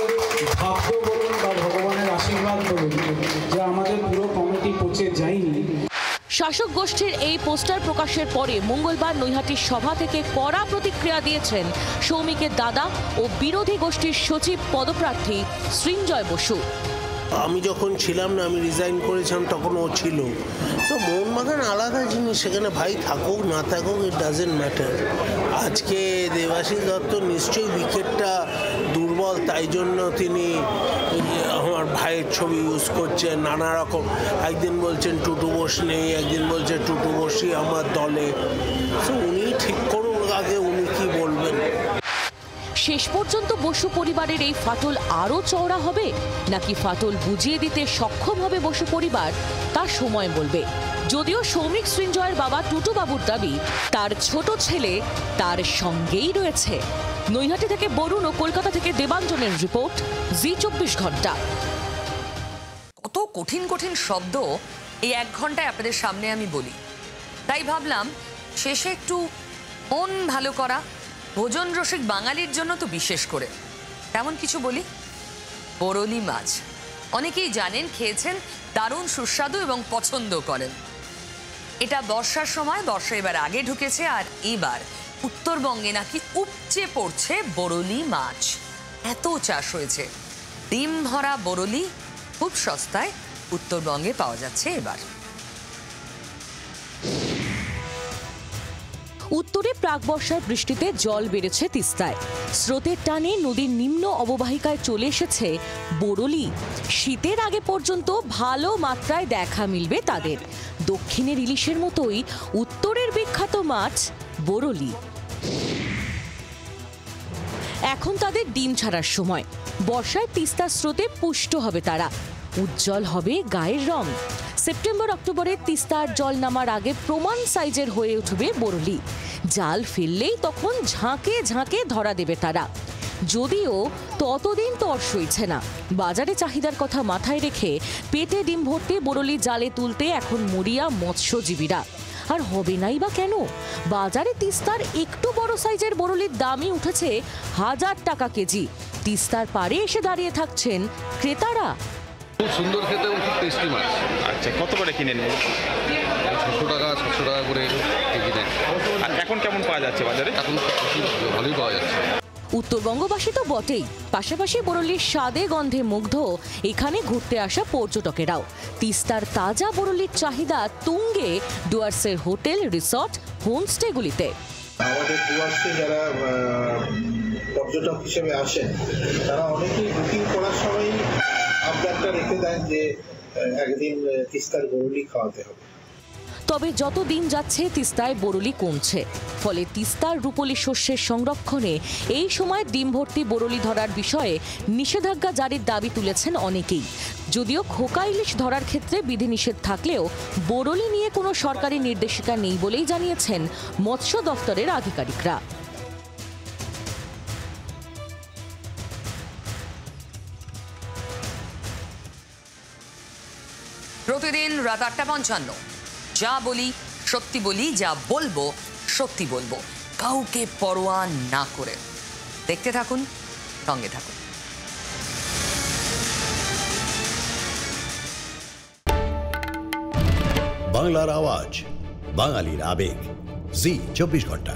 ভাগ্য বলুন বা ভগবানের আশীর্বাদ বলুন যে আমাদের পুরো কমিটি পচে যায়নি। শাসক গোষ্ঠীর এই পোস্টার প্রকাশের পরে মঙ্গলবার নৈহাটির সভা থেকে কড়া প্রতিক্রিয়া দিয়েছেন সৌমিকের দাদা ও বিরোধী গোষ্ঠীর সচিব পদপ্রার্থী সৃঞ্জয় বসু। আমি যখন ছিলাম না, আমি রিজাইন করেছিলাম, তখন ও ছিল। তো মোহনবাগান আলাদা জিনিস, সেখানে ভাই থাকুক না থাকুক ইট ডাজেন্ট ম্যাটার। আজকে দেবাশিস দত্ত নিশ্চয়ই উইকেটটা দুর্বল, তাই জন্য তিনি আমার ভাইয়ের ছবি ইউজ করছেন নানা রকম। একদিন বলছেন টুটু বোস নেই, একদিন বলছে টুটু বোসই আমার দলে। তো উনি ঠিক করুন আগে উনি কি বলবেন। শেষ পর্যন্ত বসু পরিবারের এই ফাটল আরও চওড়া হবে নাকি ফাটল বুঝিয়ে দিতে সক্ষম হবে বসু পরিবার, তা সময় বলবে। যদিও সৌমিক সৃঞ্জয়ের বাবা টুটু বাবুর দাবি তার ছোট ছেলে তার সঙ্গেই রয়েছে। নৈহাটি থেকে বরুণ ও কলকাতা থেকে দেবাঞ্জনের রিপোর্ট, জি24 ঘন্টা। কত কঠিন কঠিন শব্দ এই 1 ঘন্টায় আপনাদের সামনে আমি বলি, তাই ভাবলাম শেষে একটু মন ভালো করা, ভোজন রসিক বাঙালির জন্য তো বিশেষ করে তেমন কিছু বলি। বরলি মাছ অনেকেই জানেন, খেয়েছেন, দারুণ সুস্বাদু এবং পছন্দ করেন। এটা বর্ষার সময়, বর্ষা এবার আগে ঢুকেছে, আর এবার উত্তরবঙ্গে নাকি উপচে পড়ছে বরলি মাছ। এত চাষ হয়েছে, ডিম ভরা বরলি খুব সস্তায় উত্তরবঙ্গে পাওয়া যাচ্ছে এবার। উত্তরে প্রাক বর্ষার বৃষ্টিতে জল বেড়েছে তিস্তায়। স্রোতের টানে নদীর নিম্ন অববাহিকায় চলে এসেছে বরলি। শীতের আগে পর্যন্ত ভালো মাত্রায় দেখা মিলবে তাদের। দক্ষিণের ইলিশের মতোই উত্তরের বিখ্যাত মাছ বরলি। এখন তাদের ডিম ছাড়ার সময়। বর্ষায় তিস্তার স্রোতে পুষ্ট হবে তারা, উজ্জ্বল হবে গায়ের রং। সেপ্টেম্বর অক্টোবরে তিস্তার জল নামার আগে প্রমাণ সাইজের হয়ে উঠবে বরলি। জাল ফেললেই তখন ঝাঁকে ঝাঁকে ধরা দেবে তারা। যদিও ততদিন তর সইছে না। বাজারে চাহিদার কথা মাথায় রেখে পেটে ডিম ভর্তি বরলি জালে তুলতে এখন মরিয়া মৎস্যজীবীরা। আর হবে নাই বা কেন? বাজারে তিস্তার একটু বড় সাইজের বরলির দামই উঠেছে 1000 টাকা কেজি। তিস্তার পাড়ে এসে দাঁড়িয়ে থাকছেন ক্রেতারা। খুব সুন্দর খেতে এবং খুব টেস্টি মাছ। আচ্ছা, কত করে কিনে নেন? 600 টাকা 700 টাকা করে কেজি নেন। আর এখন কেমন পাওয়া যাচ্ছে বাজারে? এখন ভালোই পাওয়া যাচ্ছে। উত্তরবঙ্গবাসী তো বটেই, পাশাপাশি বরলির স্বাদে গন্ধে মুগ্ধ এখানে ঘুরতে আসা পর্যটকেরাও। তিস্তার তাজা বরলির চাহিদা তুঙ্গে ডুয়ার্সের হোটেল, রিসর্ট, হোমস্টেগুলিতে। আমাদের ডুয়ার্সে যারা পর্যটক হিসেবে আসেন তারা অনেকেই বুকিং করার সময় আবদারটা রেখে দেন যে একদিন তিস্তার বরলি খাওয়াতে হবে। তবে যত দিন যাচ্ছে তিস্তায় বরলি কমছে, ফলে তিস্তার রূপলি শস্যের সংরক্ষণে এই সময় ডিম ভর্তি বরলি ধরার বিষয়ে নিষেধাজ্ঞা জারির দাবি তুলেছেন অনেকেই। যদিও খোকা ইলিশ ধরার ক্ষেত্রে বিধিনিষেধ থাকলেও বরলি নিয়ে কোনো সরকারি নির্দেশিকা নেই বলেই জানিয়েছেন মৎস্য দফতরের আধিকারিকরা। প্রতিদিন রাত 8:55, যা বলি সত্যি বলি, যা বলবো সত্যি বলবো, কাউকে পরোয়া না করে। দেখতে থাকুন, সঙ্গে থাকুন। বাংলার আওয়াজ, বাঙালির আবেগ, জি24 ঘন্টা।